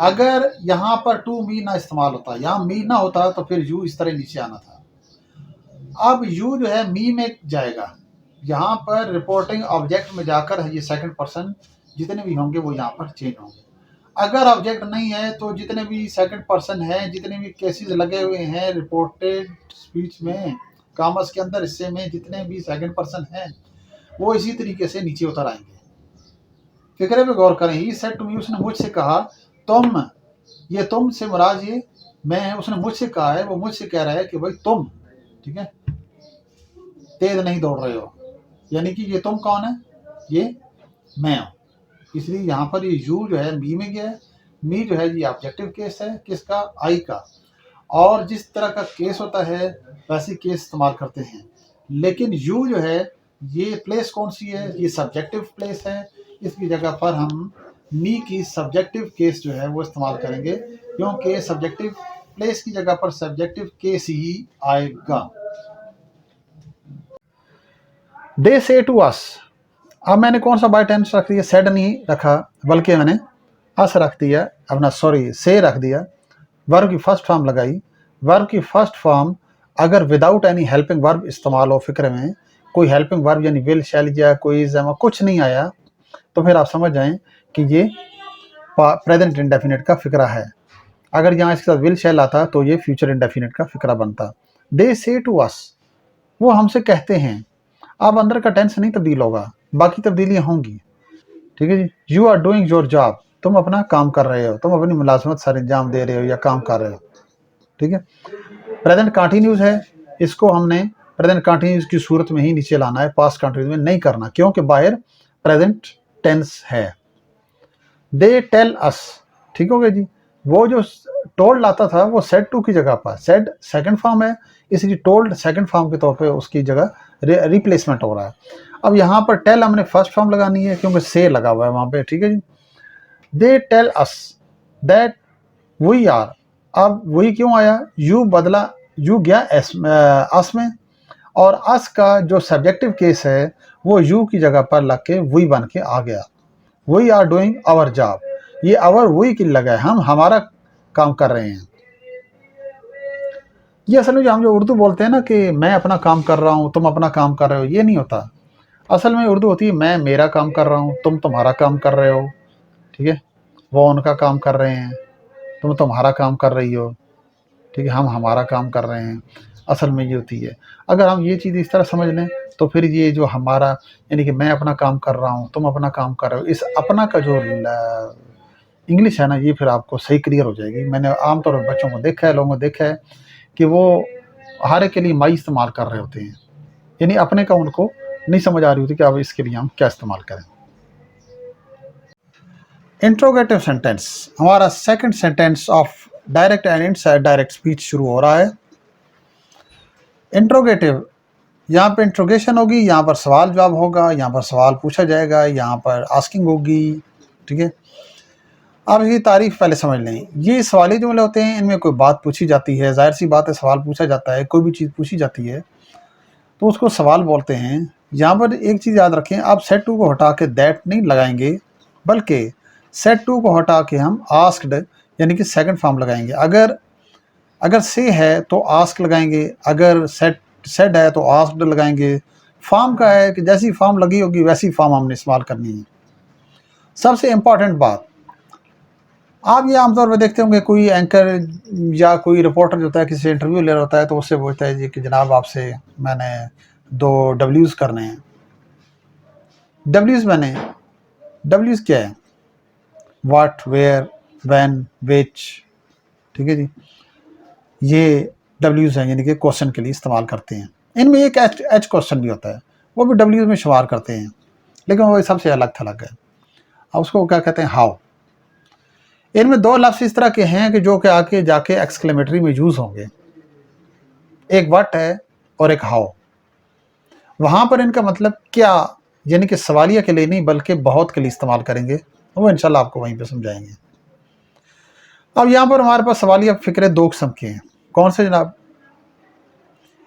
अगर यहाँ पर टू मी ना इस्तेमाल होता, यहाँ मी ना होता तो फिर यू इस तरह नीचे आना था। अब यू जो है मी में जाएगा, यहाँ पर रिपोर्टिंग ऑब्जेक्ट में जाकर ये सेकंड पर्सन जितने भी होंगे वो यहाँ पर चेंज होंगे। अगर ऑब्जेक्ट नहीं है तो जितने भी सेकंड पर्सन हैं, जितने भी केसेस लगे हुए हैं रिपोर्टेड स्पीच में, कामर्स के अंदर हिस्से में जितने भी सेकंड पर्सन हैं वो इसी तरीके से नीचे उतर आएंगे। फिक्रे पे गौर करें। ही सेड टू मी, उसने मुझसे कहा। तुम, ये तुम से मुराद ये मैं, उसने मुझसे कहा है, वो मुझसे कह रहा है कि भाई तुम, ठीक है, तेज नहीं दौड़ रहे हो। यानी कि ये तुम कौन है? ये मैं हूं। इसलिए यहाँ पर ये यू जो है मी में गया है। मी जो है ये ऑब्जेक्टिव केस है, किसका? आई का। और जिस तरह का केस होता है वैसे केस इस्तेमाल करते हैं। लेकिन यू जो है ये प्लेस कौन सी है? ये सब्जेक्टिव प्लेस है। इसकी जगह पर हम मी की सब्जेक्टिव केस जो है वो इस्तेमाल करेंगे, क्योंकि सब्जेक्टिव प्लेस की जगह पर सब्जेक्टिव केस ही आएगा। दे से टू अस। अब मैंने कौन सा बाय टेंस रख दिया? सेड नहीं रखा, बल्कि मैंने अस रख दिया, अपना सॉरी से रख दिया। वर्ब की फर्स्ट फॉर्म लगाई। वर्ब की फर्स्ट फॉर्म अगर विदाउट एनी हेल्पिंग वर्ब इस्तेमाल हो, फिक्र में कोई हेल्पिंग वर्ब यानी विल, शैल या कोई जमा कुछ नहीं आया, तो फिर आप समझ जाएं कि ये प्रेजेंट इंडेफिनिट का फिक्रा है। अगर यहाँ इसके साथ विल शैल आता तो ये फ्यूचर इंडेफिनिट का फिक्रा बनता। दे से टू अस, वो हमसे कहते हैं। अब अंदर का टेंस नहीं तब्दील होगा, बाकी तब्दीलियां होंगी। ठीक है जी। You are doing your job, तुम अपना काम कर रहे हो, तुम अपनी मुलाजमत सर अंजाम दे रहे हो या काम कर रहे हो। ठीक है। प्रेजेंट कंटिन्यूस है, इसको हमने प्रेजेंट कंटिन्यूस की सूरत में ही नीचे लाना है, पास्ट कंटिन्यूस में नहीं करना, क्योंकि बाहर प्रेजेंट टेंस है। दे टेल अस, ठीक हो गया जी। वो जो टोल्ड लाता था वो सेड टू की जगह पर, सेड सेकंड फॉर्म है, इसलिए टोल्ड सेकंड फॉर्म के तौर पे उसकी जगह रिप्लेसमेंट हो रहा है। अब यहाँ पर टेल हमने फर्स्ट फॉर्म लगानी है क्योंकि से लगा हुआ है वहां पे। ठीक है जी। They tell us that we are. अब वही क्यों आया? यू बदला, यू गया अस में, और अस का जो सब्जेक्टिव केस है वो यू की जगह पर लग के वी बन के आ गया। We are doing our job, ये आवर वी की लगा है, हम हमारा काम कर रहे हैं। ये असल में जो हम जो उर्दू बोलते हैं ना कि मैं अपना काम कर रहा हूँ, तुम अपना काम कर रहे हो, ये नहीं होता। असल में उर्दू होती है मैं मेरा काम कर रहा हूँ, तुम तुम्हारा काम कर रहे हो। ठीक है। वो उनका काम कर रहे हैं, तुम तुम्हारा काम कर रही हो। ठीक है। हम हमारा काम कर रहे हैं। असल में ये होती है। अगर हम ये चीज़ इस तरह समझ लें तो फिर ये जो हमारा, यानी कि मैं अपना काम कर रहा हूँ, तुम अपना काम कर रहे हो, इस अपना का जो इंग्लिश है ना, ये फिर आपको सही क्लियर हो जाएगी। मैंने आमतौर पर बच्चों को देखा है, लोगों को देखा है कि वो हर एक के लिए माई इस्तेमाल कर रहे होते हैं, यानी अपने का उनको नहीं समझ आ रही होती कि अब इसके लिए हम क्या इस्तेमाल करें। इंट्रोगेटिव सेंटेंस, हमारा second sentence of direct and inside direct speech शुरू हो रहा है। इंट्रोगेटिव, यहाँ पे इंट्रोगेशन होगी, यहाँ पर सवाल जवाब होगा, यहाँ पर सवाल पूछा जाएगा, यहाँ पर आस्किंग होगी। ठीक है, अब ये तारीफ पहले समझ लें। ये सवाली जुमले होते हैं, इनमें कोई बात पूछी जाती है, जाहिर सी बात है, सवाल पूछा जाता है, कोई भी चीज़ पूछी जाती है तो उसको सवाल बोलते हैं। यहाँ पर एक चीज़ याद रखें, आप सेट टू को हटा के दैट नहीं लगाएंगे, बल्कि सेट टू को हटा के हम आस्क्ड यानी कि सेकंड फॉर्म लगाएंगे। अगर से है तो आस्क लगाएंगे, अगर सेड है तो आस्क्ड लगाएंगे। फॉर्म का है कि जैसी फॉर्म लगी होगी वैसी फॉर्म हमने इस्तेमाल करनी है। सबसे इम्पॉर्टेंट बात, आप ये आमतौर पर देखते होंगे कोई एंकर या कोई रिपोर्टर जो होता है किसी इंटरव्यू ले रहा होता है तो उससे पूछता है जी कि जनाब आपसे मैंने 2 डब्ल्यूज़ करने हैं। डब्ल्यूज़ क्या है? व्हाट, वेयर, व्हेन, विच। ठीक है जी, ये डब्ल्यूज़ हैं, यानी कि क्वेश्चन के लिए इस्तेमाल करते हैं। इनमें एक एच क्वेश्चन भी होता है, वो भी डब्ल्यूज़ में शुमार करते हैं, लेकिन वो सबसे अलग थलग है। अब उसको क्या कहते हैं? हाउ। इनमें 2 लफ्ज़ इस तरह के हैं कि जो कि आके जाके एक्सक्लेमेटरी में यूज़ होंगे, एक व्हाट है और एक हाउ। वहाँ पर इनका मतलब क्या, यानी कि सवालिया के लिए नहीं बल्कि बहुत के लिए इस्तेमाल करेंगे, वो इंशाल्लाह आपको वहीं पे समझाएंगे। अब यहाँ पर हमारे पास सवालिया फ़िक्रे 2 किस्म के हैं। कौन से जनाब?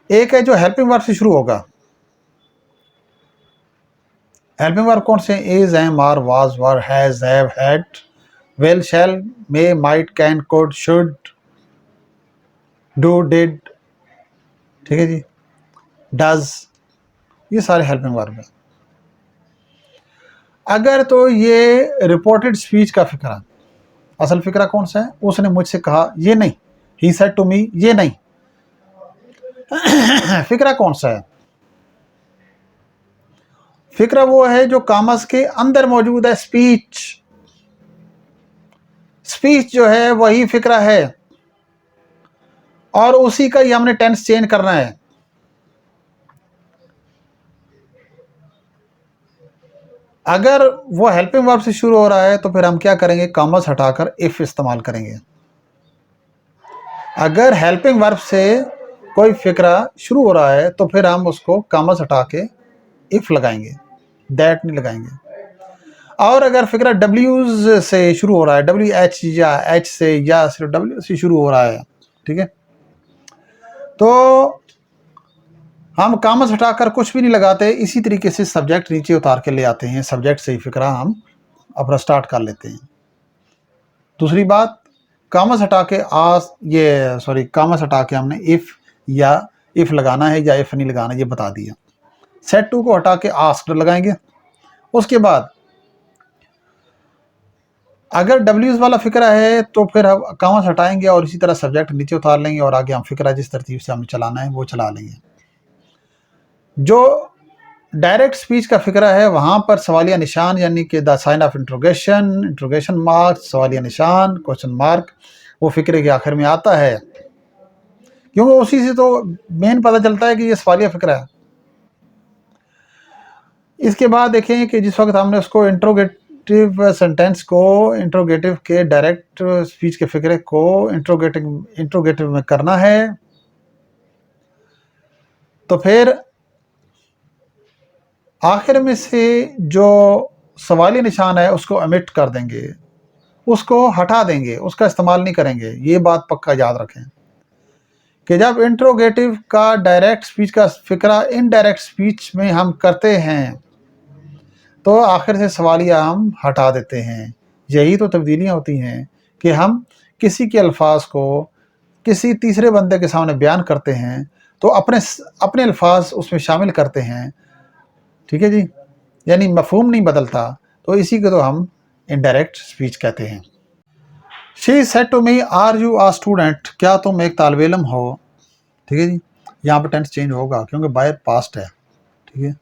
एक है जो हेल्पिंग वर्ब से शुरू होगा। हेल्पिंग वर्ब कौन से? Is, am, are, was, were, has, have, had, will, shall, may, might, can, could, should, do, did. ठीक है जी, डज, ये सारे हेल्पिंग वर्ब हैं। अगर तो ये रिपोर्टेड स्पीच का फिक्रा, असल फिक्रा कौन सा है? उसने मुझसे कहा, ये नहीं। ही सेड टू मी, ये नहीं। फिक्रा कौन सा है? फिक्रा वो है जो कामस के अंदर मौजूद है। स्पीच जो है वही फिक्रा है, और उसी का ही हमने टेंस चेंज करना है। अगर वो हेल्पिंग वर्ब से शुरू हो रहा है तो फिर हम क्या करेंगे? कामस हटाकर इफ इस्तेमाल करेंगे। अगर हेल्पिंग वर्ब से कोई फिक्रा शुरू हो रहा है तो फिर हम उसको कामस हटा के इफ लगाएंगे, दैट नहीं लगाएंगे। और अगर फिक्रा डब्ल्यूज से शुरू हो रहा है, डब्ल्यू एच या एच से या सिर्फ डब्ल्यू से शुरू हो रहा है, ठीक है, तो हम कामस हटाकर कुछ भी नहीं लगाते, इसी तरीके से सब्जेक्ट नीचे उतार के ले आते हैं, सब्जेक्ट से ही फिक्रा हम अपना स्टार्ट कर लेते हैं। दूसरी बात, कामस हटा के कामस हटा के हमने इफ लगाना है या इफ नहीं लगाना, ये बता दिया। सेट टू को हटा के आस्क्ड लगाएंगे। उसके बाद अगर डब्ल्यूज वाला फिक्रा है तो फिर हम कामस हटाएंगे और इसी तरह सब्जेक्ट नीचे उतार लेंगे और आगे हम फिक्रा जिस तरतीब से हमें चलाना है वो चला लेंगे। जो डायरेक्ट स्पीच का फिक्रा है वहां पर सवालिया निशान यानी कि the sign of interrogation mark, सवालिया निशान, क्वेश्चन मार्क, वो फिक्रे के आखिर में आता है, क्योंकि उसी से तो मेन पता चलता है कि ये सवालिया फिक्रा है। इसके बाद देखें कि जिस वक्त हमने उसको इंट्रोगेटिव सेंटेंस को इंट्रोगेटिव के डायरेक्ट स्पीच के फिक्रे को इंट्रोगेटिव में करना है, तो फिर आखिर में से जो सवाली निशान है उसको अमिट कर देंगे, उसको हटा देंगे, उसका इस्तेमाल नहीं करेंगे। ये बात पक्का याद रखें कि जब इंट्रोगेटिव का डायरेक्ट स्पीच का फिक्रा इनडायरेक्ट स्पीच में हम करते हैं तो आखिर से सवालिया हम हटा देते हैं। यही तो तब्दीलियाँ होती हैं कि हम किसी के अल्फाज को किसी तीसरे बंदे के सामने बयान करते हैं तो अपने अल्फाज उसमें शामिल करते हैं, ठीक है जी, यानी मफहूम नहीं बदलता, तो इसी को तो हम इनडायरेक्ट स्पीच कहते हैं। She said to me, are you a student, क्या तुम एक तालिब इल्म हो। ठीक है जी, यहाँ पर टेंस चेंज होगा क्योंकि बाय पास्ट है, ठीक है।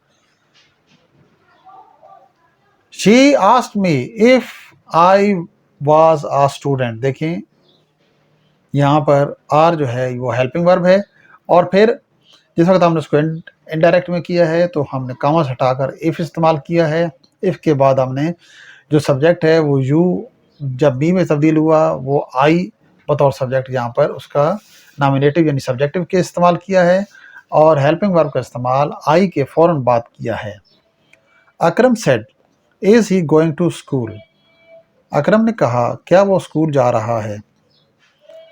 She asked me if I was a student, देखें यहाँ पर आर जो है वो हेल्पिंग वर्ब है, और फिर जिस वक्त हमने उसको इनडायरेक्ट में किया है तो हमने कामस हटाकर इफ़ इस्तेमाल किया है। इफ़ के बाद हमने जो सब्जेक्ट है वो यू जब बी में तब्दील हुआ वो आई बतौर सब्जेक्ट यहाँ पर उसका नॉमिनेटिव यानी सब्जेक्टिव के इस्तेमाल किया है और हेल्पिंग वर्ब का इस्तेमाल आई के फ़ौरन बाद किया है। Akram said is he going to school. Akram ने कहा क्या वो स्कूल जा रहा है।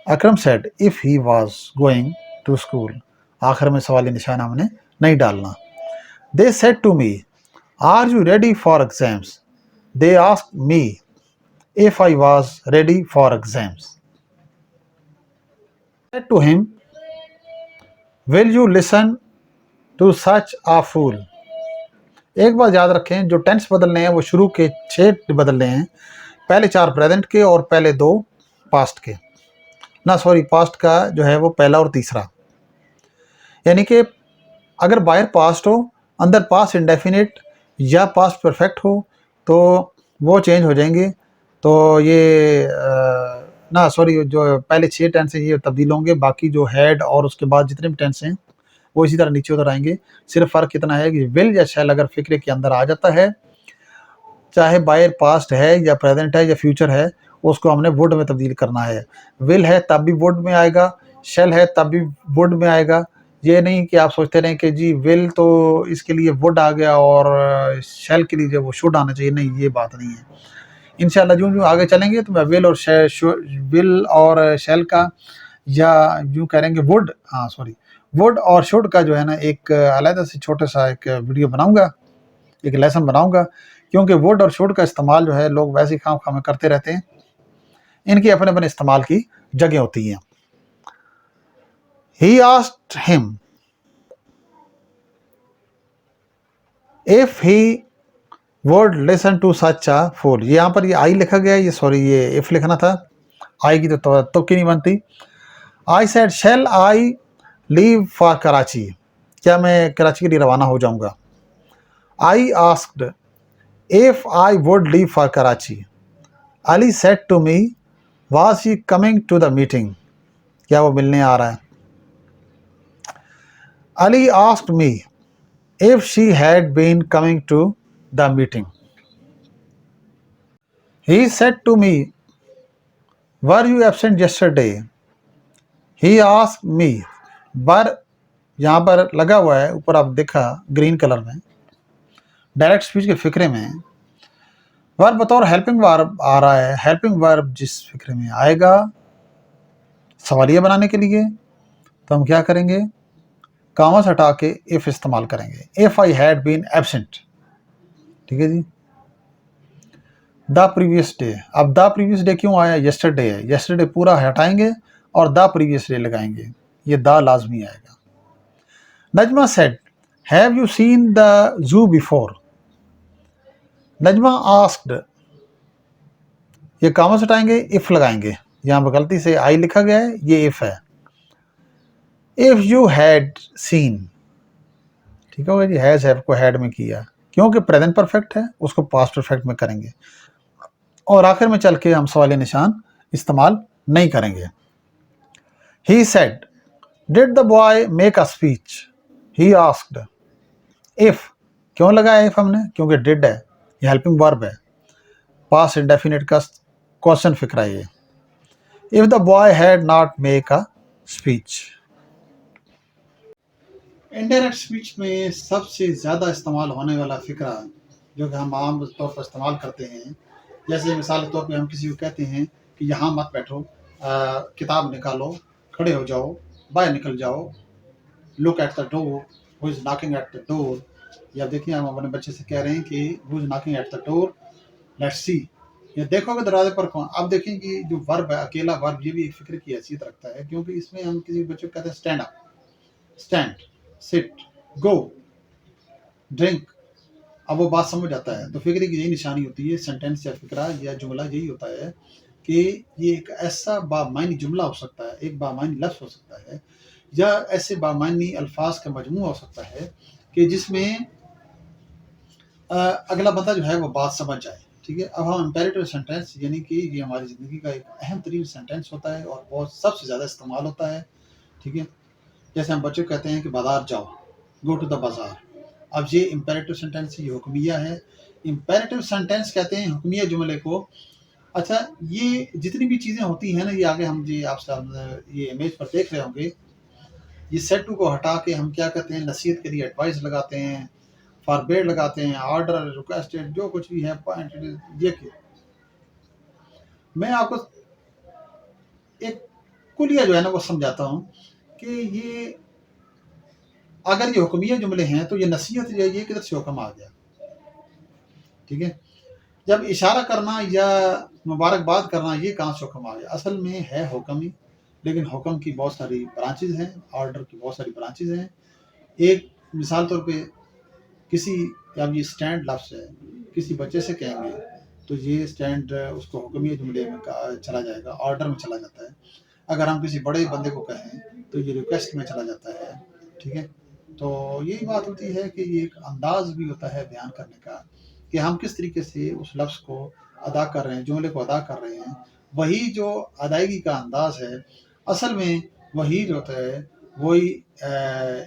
Akram said if he was going to school. आखिर में सवाली निशान हमने नहीं डालना। They said to me are you ready for exams. They asked me if I was ready for exams. Said to him will you listen to such a fool। एक बात याद रखें, जो टेंस बदलने हैं वो शुरू के 6 बदलने हैं, पहले 4 प्रेजेंट के और पहले 2 पास्ट के, ना सॉरी पास्ट का जो है वो पहला और तीसरा। यानी कि अगर बाहर पास्ट हो, अंदर पास्ट इंडेफिनिट या पास्ट परफेक्ट हो तो वो चेंज हो जाएंगे। तो ये ना सॉरी जो पहले 6 टेंस हैं ये तब्दील होंगे, बाकी जो हैड और उसके बाद जितने भी टेंस हैं वो इसी तरह नीचे उतर आएंगे। सिर्फ फ़र्क इतना है कि विल या शैल अगर फिक्रे के अंदर आ जाता है, चाहे बायर पास्ट है या प्रेजेंट है या फ्यूचर है, उसको हमने वुड में तब्दील करना है। विल है तब भी वुड में आएगा, शैल है तब भी वुड में आएगा। ये नहीं कि आप सोचते रहें कि जी विल तो इसके लिए वुड आ गया और शैल के लिए जो वो शुड आना चाहिए, नहीं, ये बात नहीं है। इंशाल्लाह जो आगे चलेंगे तो मैं विल और शैल का या यूँ करेंगे वुड, हाँ सॉरी वुड और शुड का जो है ना एक अलग से छोटा सा एक वीडियो बनाऊंगा, एक लेसन बनाऊंगा, क्योंकि वुड और शुड का इस्तेमाल जो है लोग वैसे ही खाम में करते रहते हैं, इनके अपने अपने इस्तेमाल की जगह होती हैं। He asked him if he would listen to such a fool। यहाँ पर ये आई लिखा गया है, ये सॉरी ये इफ लिखना था, आई की तो की नहीं बनती। I said shall I leave for Karachi. क्या मैं कराची के लिए रवाना हो जाऊंगा। I asked if I would leave for Karachi. Ali said to me was he coming to the meeting. क्या वो मिलने आ रहा है। Ali asked me if she had been coming to the meeting। He said to me were you absent yesterday। He asked me वर यहाँ पर लगा हुआ है, ऊपर आप देखा ग्रीन कलर में, डायरेक्ट स्पीच के फिक्रे में वर्ब बतौर हेल्पिंग वर्ब आ रहा है। हेल्पिंग वर्ब जिस फिक्रे में आएगा सवालिया बनाने के लिए तो हम क्या करेंगे, कामा से हटा के इफ इस्तेमाल करेंगे। If I had been absent, ठीक है जी। द प्रीवियस डे, अब द प्रीवियस डे क्यों आया, यस्टरडे है, यस्टरडे पूरा हटाएंगे और द प्रीवियस डे लगाएंगे, ये द लाजमी आएगा। Najma said have you seen the zoo before. Najma asked, ये कामा से हटाएंगे इफ लगाएंगे, यहाँ पर गलती से आई लिखा गया है, ये इफ है। इफ यू हैड सीन, ठीक होगा जी, हैज हैव को हैड में किया क्योंकि प्रेजेंट परफेक्ट है, उसको पास्ट परफेक्ट में करेंगे और आखिर में चल के हम सवाल निशान इस्तेमाल नहीं करेंगे। He said did the boy make a speech. He asked if, क्यों लगाया इफ हमने, क्योंकि डिड है, ये हेल्पिंग वर्ब है, पास्ट इंडेफिनिट का क्वेश्चन फिक्र है ये। If the boy had not make a speech. Indirect speech में सबसे ज़्यादा इस्तेमाल होने वाला फ़िक्रा जो कि हम आम तौर पर इस्तेमाल करते हैं, जैसे मिसाल के तौर पे हम किसी को कहते हैं कि यहाँ मत बैठो, किताब निकालो, खड़े हो जाओ, बाहर निकल जाओ, look at the door, who is knocking at the door. या देखिए हम अपने बच्चे से कह रहे हैं कि who is knocking at the door, let's see, ये देखोगे दरवाजे पर कौन। अब देखें कि जो वर्ब है, अकेला वर्ब, ये भी एक फ़िक्र की हैसियत रखता है, क्योंकि इसमें हम किसी बच्चे को कहते हैं स्टैंड अप, स्टैंड, सिट, गो, ड्रिंक। अब वो बात समझ आता है तो फिक्रे की यही निशानी होती है, सेंटेंस या फिक्रा या जुमला यही होता है कि ये एक ऐसा बामानी जुमला हो सकता है, एक बामानी लफ्ज़ हो सकता है, या ऐसे बामानी अल्फाज का मजमू हो सकता है कि जिसमें अगला बंदा जो है वो बात समझ जाए, ठीक है। अब हम इम्पेरेटिव सेंटेंस, यानी कि ये हमारी ज़िंदगी का एक अहम तरीन सेंटेंस होता है और बहुत सबसे ज़्यादा इस्तेमाल होता है, ठीक है। जैसे हम बच्चों को कहते हैं कि बाजार जाओ, गो टू द बाजार। अब ये इम्पेरेटिव सेंटेंस, ये हुक्मिया है। इम्पेरेटिव सेंटेंस कहते हैं हुक्मिया जुमले को अच्छा, ये जितनी भी चीज़ें होती हैं ना, ये आगे हम जी आप सब ये इमेज पर देख रहे होंगे, ये सेट टू को हटा के हम क्या कहते हैं, नसीहत के लिए एडवाइस लगाते हैं, फॉरबेड लगाते हैं, ऑर्डर, रिक्वेस्टेड, जो कुछ भी है, पॉइंटेड, ये मैं आपको एक कुलिया जो है ना वो समझाता हूँ कि ये अगर ये हुक्मिया जुमले हैं तो ये नसीहत जो है ये किधर से हुक्म आ गया, ठीक है। जब इशारा करना या मुबारकबाद करना ये कहाँ से हुक्म आ गया, असल में है हुक्म ही, लेकिन हुक्म की बहुत सारी ब्रांचेज हैं, ऑर्डर की बहुत सारी ब्रांचेज हैं। एक मिसाल तौर पे किसी, अब ये स्टैंड लफ्ज़ है, किसी बच्चे से कहेंगे तो ये स्टैंड उसको हुक्मिया जुमले में चला जाएगा, ऑर्डर में चला जाता है। अगर हम किसी बड़े बंदे को कहें तो ये रिक्वेस्ट में चला जाता है, ठीक है। तो यही बात होती है कि ये एक अंदाज भी होता है बयान करने का कि हम किस तरीके से उस लफ्ज़ को अदा कर रहे हैं, जुमले को अदा कर रहे हैं। वही जो अदायगी का अंदाज है, असल में वही जो होता है वही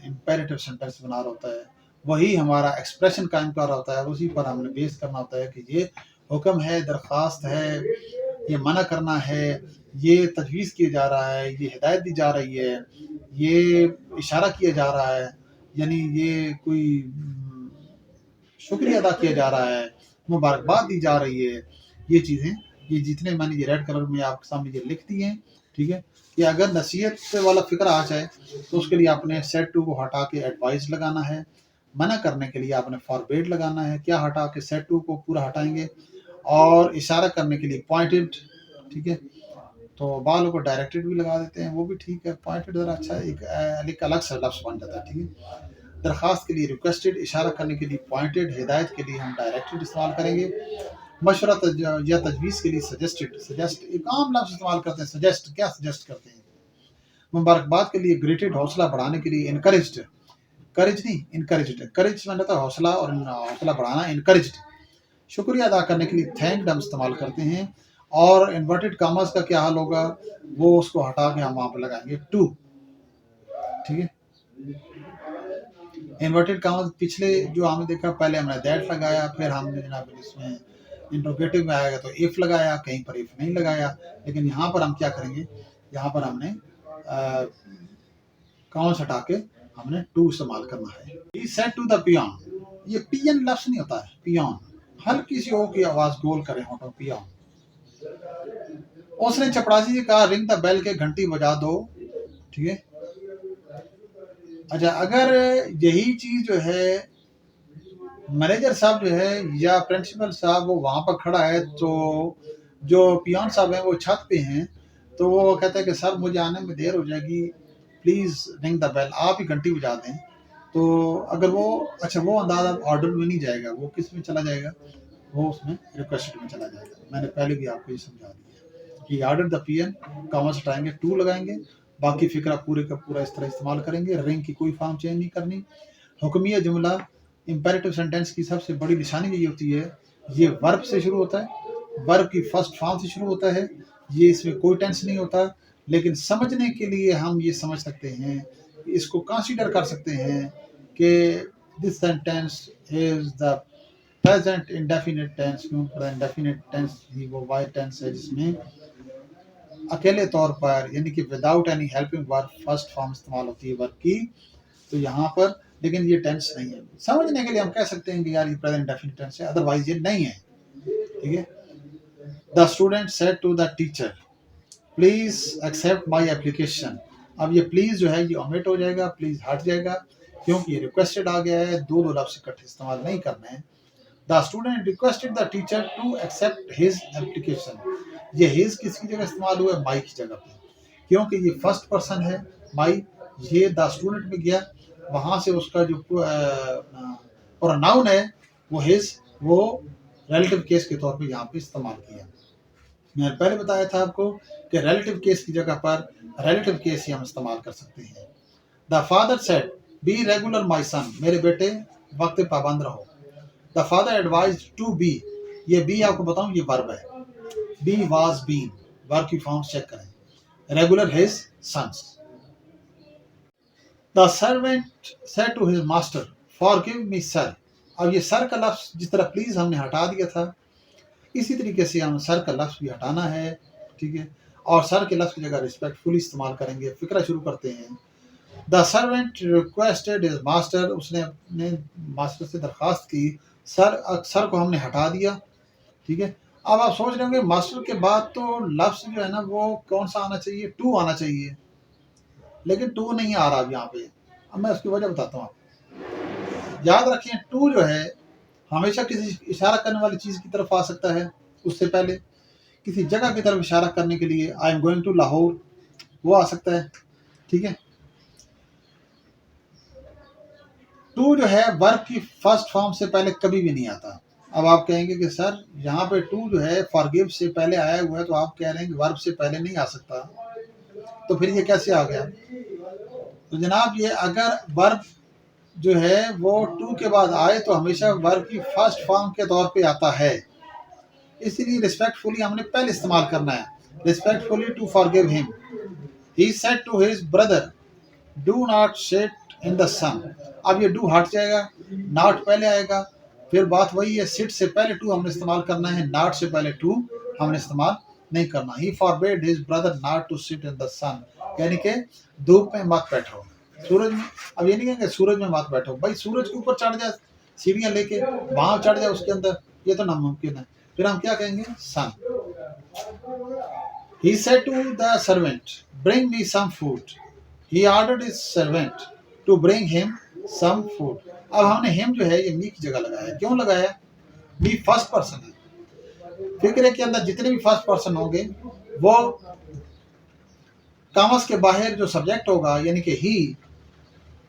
इम्पेरेटिव सेंटेंस बना रहा होता है, वही हमारा एक्सप्रेशन कायम कर रहा होता है, उसी पर हमने बेस करना होता है कि ये हुक्म है, दरख्वास्त है, ये मना करना है, ये तजवीज़ किया जा रहा है, ये हिदायत दी जा रही है, ये इशारा किया जा रहा है, यानी ये कोई शुक्रिया अदा किया जा रहा है, मुबारकबाद दी जा रही है। ये चीज़ें, ये जितने मैंने ये रेड कलर में आपके सामने ये लिख दिए हैं, ठीक है। कि अगर नसीहत वाला फ़िक्र आ जाए तो उसके लिए आपने सेट टू को हटा के एडवाइस लगाना है, मना करने के लिए आपने फॉरबेड लगाना है। क्या हटा के, सेट टू को पूरा हटाएँगे, और इशारा करने के लिए पॉइंटेड, ठीक है। तो बालों को डायरेक्टेड भी लगा देते हैं, वो भी ठीक है। पॉइंटेड ज़रा अच्छा है, एक अलग सा लफ्ज़ बन जाता है, ठीक है। दरख्वास्त के लिए रिक्वेस्टेड, इशारा करने के लिए पॉइंटेड, हिदायत के लिए हम डायरेक्टेड इस्तेमाल करेंगे। मशवरा या तजवीज़ के लिए सजेस्टेड, सजेस्ट एक आम लफ्ज़ इस्तेमाल करते हैं। सजेस्ट, क्या सजेस्ट करते हैं। मुबारकबाद के लिए ग्रेटेड, हौसला बढ़ाने के लिए इनकरेज्ड, करेज नहीं इनकरेज्ड, करेज मैंने तो हौसला, और हौसला बढ़ाना इनकरेज्ड। शुक्रिया अदा करने के लिए थैंक्ड हम इस्तेमाल करते हैं। और इन्वर्टेड कामर्स का क्या हाल होगा, वो उसको हटा के हम वहाँ पर लगाएंगे टू, ठीक है। इन्वर्टेड कामर्स पिछले जो हमने देखा, पहले हमने दैट लगाया, फिर हमने जनाब इसमें इंट्रोगेटिव में आएगा तो इफ लगाया, कहीं पर इफ नहीं लगाया। लेकिन यहाँ पर हम क्या करेंगे, यहाँ पर हमने काउंस हटा के हमने टू इस्तेमाल करना है। ही सेड टू द पियान, ये पियन लफ्ज़ नहीं होता है, पियान, हल्की सी ओ की आवाज़ गोल करें होठों, पियान। उसने चपड़ासी से कहा, रिंग द बेल, के घंटी बजा दो, ठीक है। अच्छा, अगर यही चीज़ जो है मैनेजर साहब जो है या प्रिंसिपल साहब वो वहाँ पर खड़ा है, तो जो पियान साहब हैं वो छत पे हैं, तो वो कहते हैं कि सर मुझे आने में देर हो जाएगी, प्लीज़ रिंग द बेल, आप ही घंटी बजा दें। तो अगर वो, अच्छा, वो अंदाज़ा ऑर्डर में नहीं जाएगा, वो किस में चला जाएगा, वो उसमें रिक्वेस्टेड में चला जाएगा। मैंने पहले भी आपको ये समझा दिया कि ऑर्डर द पीएन, कॉमा हटाएंगे, टू लगाएंगे, बाकी फिक्रा पूरे का पूरा इस तरह इस्तेमाल करेंगे। रिंग की कोई फॉर्म चेंज नहीं करनी। हुक्मिया जुमला, इंपेरेटिव सेंटेंस की सबसे बड़ी निशानी यही होती है, ये वर्ब से शुरू होता है, वर्ब की फर्स्ट फॉर्म से शुरू होता है, ये इसमें कोई टेंस नहीं होता। लेकिन समझने के लिए हम ये समझ सकते हैं, इसको कंसीडर कर सकते हैं कि this sentence is the present indefinite tense. क्यों इंडेफिनिट टेंस, ही वो वाई टेंस है जिसमें अकेले तौर पर, यानी कि without any helping verb, first form इस्तेमाल होती है वर्ब की। तो यहाँ पर लेकिन ये टेंस नहीं है। समझने के लिए हम कह सकते हैं कि यार ये प्रेजेंट डेफिनिट टेंस है, अदरवाइज ये नहीं है, ठीक है। The student said to the teacher, please accept my application. अब ये प्लीज जो है ये ओमिट हो जाएगा, प्लीज हट जाएगा, क्योंकि ये रिक्वेस्टेड आ गया है, दो दो लफ्ज़ इकट्ठे इस्तेमाल नहीं करने हैं। The student requested the teacher to accept his application. ये हिज किसकी जगह इस्तेमाल हुआ है, माई की जगह पे, क्योंकि ये फर्स्ट पर्सन है माई, ये द स्टूडेंट में गया, वहाँ से उसका जो प्रोनाउन है वो हिज, वो रिलेटिव केस के तौर पे यहाँ पे इस्तेमाल किया। मैंने पहले बताया था आपको कि रिलेटिव केस की जगह पर रिलेटिव केस ही हम इस्तेमाल कर सकते हैं। The father said, be regular my son, मेरे बेटे वक्त पे पाबंद रहो। The father advise to be, ये बी आपको बताऊं ये वर्ब है, बी वाज बीन, वर्ब की फॉर्म चेक करें। Regular his sons. The servant said to his master, forgive me sir. अब ये सर का लफ्ज़ जिस तरह प्लीज हमने हटा दिया था, इसी तरीके से हम सर का लफ्ज़ भी हटाना है, ठीक है, और सर के लफ्ज़ की जगह रिस्पेक्टफुली इस्तेमाल करेंगे। फ़िक्रा शुरू करते हैं। The servant requested his master, उसने अपने मास्टर से दरख्वास्त की, सर को हमने हटा दिया, ठीक है। अब आप सोच रहे होंगे मास्टर के बाद तो लफ्ज़ जो है ना वो कौन सा आना चाहिए, टू आना चाहिए, लेकिन टू नहीं आ रहा अब यहाँ पे। अब मैं उसकी वजह बताता हूँ आपको। याद रखें टू जो है हमेशा किसी इशारा करने वाली चीज़ की तरफ आ सकता है। उससे पहले किसी जगह की तरफ इशारा करने के लिए I am going to Lahore, वो आ सकता है, ठीक है। टू जो है वर्ब की फर्स्ट फॉर्म से पहले कभी भी नहीं आता। अब आप कहेंगे कि सर यहाँ पे टू जो है फॉरगिव से पहले आया हुआ है, तो आप कह रहे हैं कि वर्ब से पहले नहीं आ सकता, तो फिर ये कैसे आ गया? तो जनाब ये अगर वर्ब जो है वो टू के बाद आए तो हमेशा वर्ब की फर्स्ट फॉर्म के तौर पे आता है, इसीलिए रिस्पेक्टफुली हमने पहले इस्तेमाल करना है। Respectfully to forgive him, he said to his brother do not sit in the sun. अब ये डू हट जाएगा, नॉट पहले आएगा, फिर बात वही है, सिट से पहले टू हमने इस्तेमाल करना है, नॉट से पहले टू हमने इस्तेमाल नहीं करना। He forbade his brother not to sit in the sun, यानी कि धूप में मत बैठो, सूरज में। अब ये नहीं कहेंगे सूरज में मत बैठो, भाई सूरज के ऊपर चढ़ जाए सीढ़ियां लेके, वहां चढ़ जाए उसके अंदर, ये तो नामुमकिन है। फिर हम क्या कहेंगे, सन। He said to the servant, bring me some food. He ordered his servant to bring him some food. अब हमने him जो है ये me की जगह लगाया, क्यों लगाया? me फर्स्ट पर्सन है। फिक्रे के अंदर जितने भी फर्स्ट पर्सन होंगे वो कामस के बाहर जो सब्जेक्ट होगा यानी कि ही,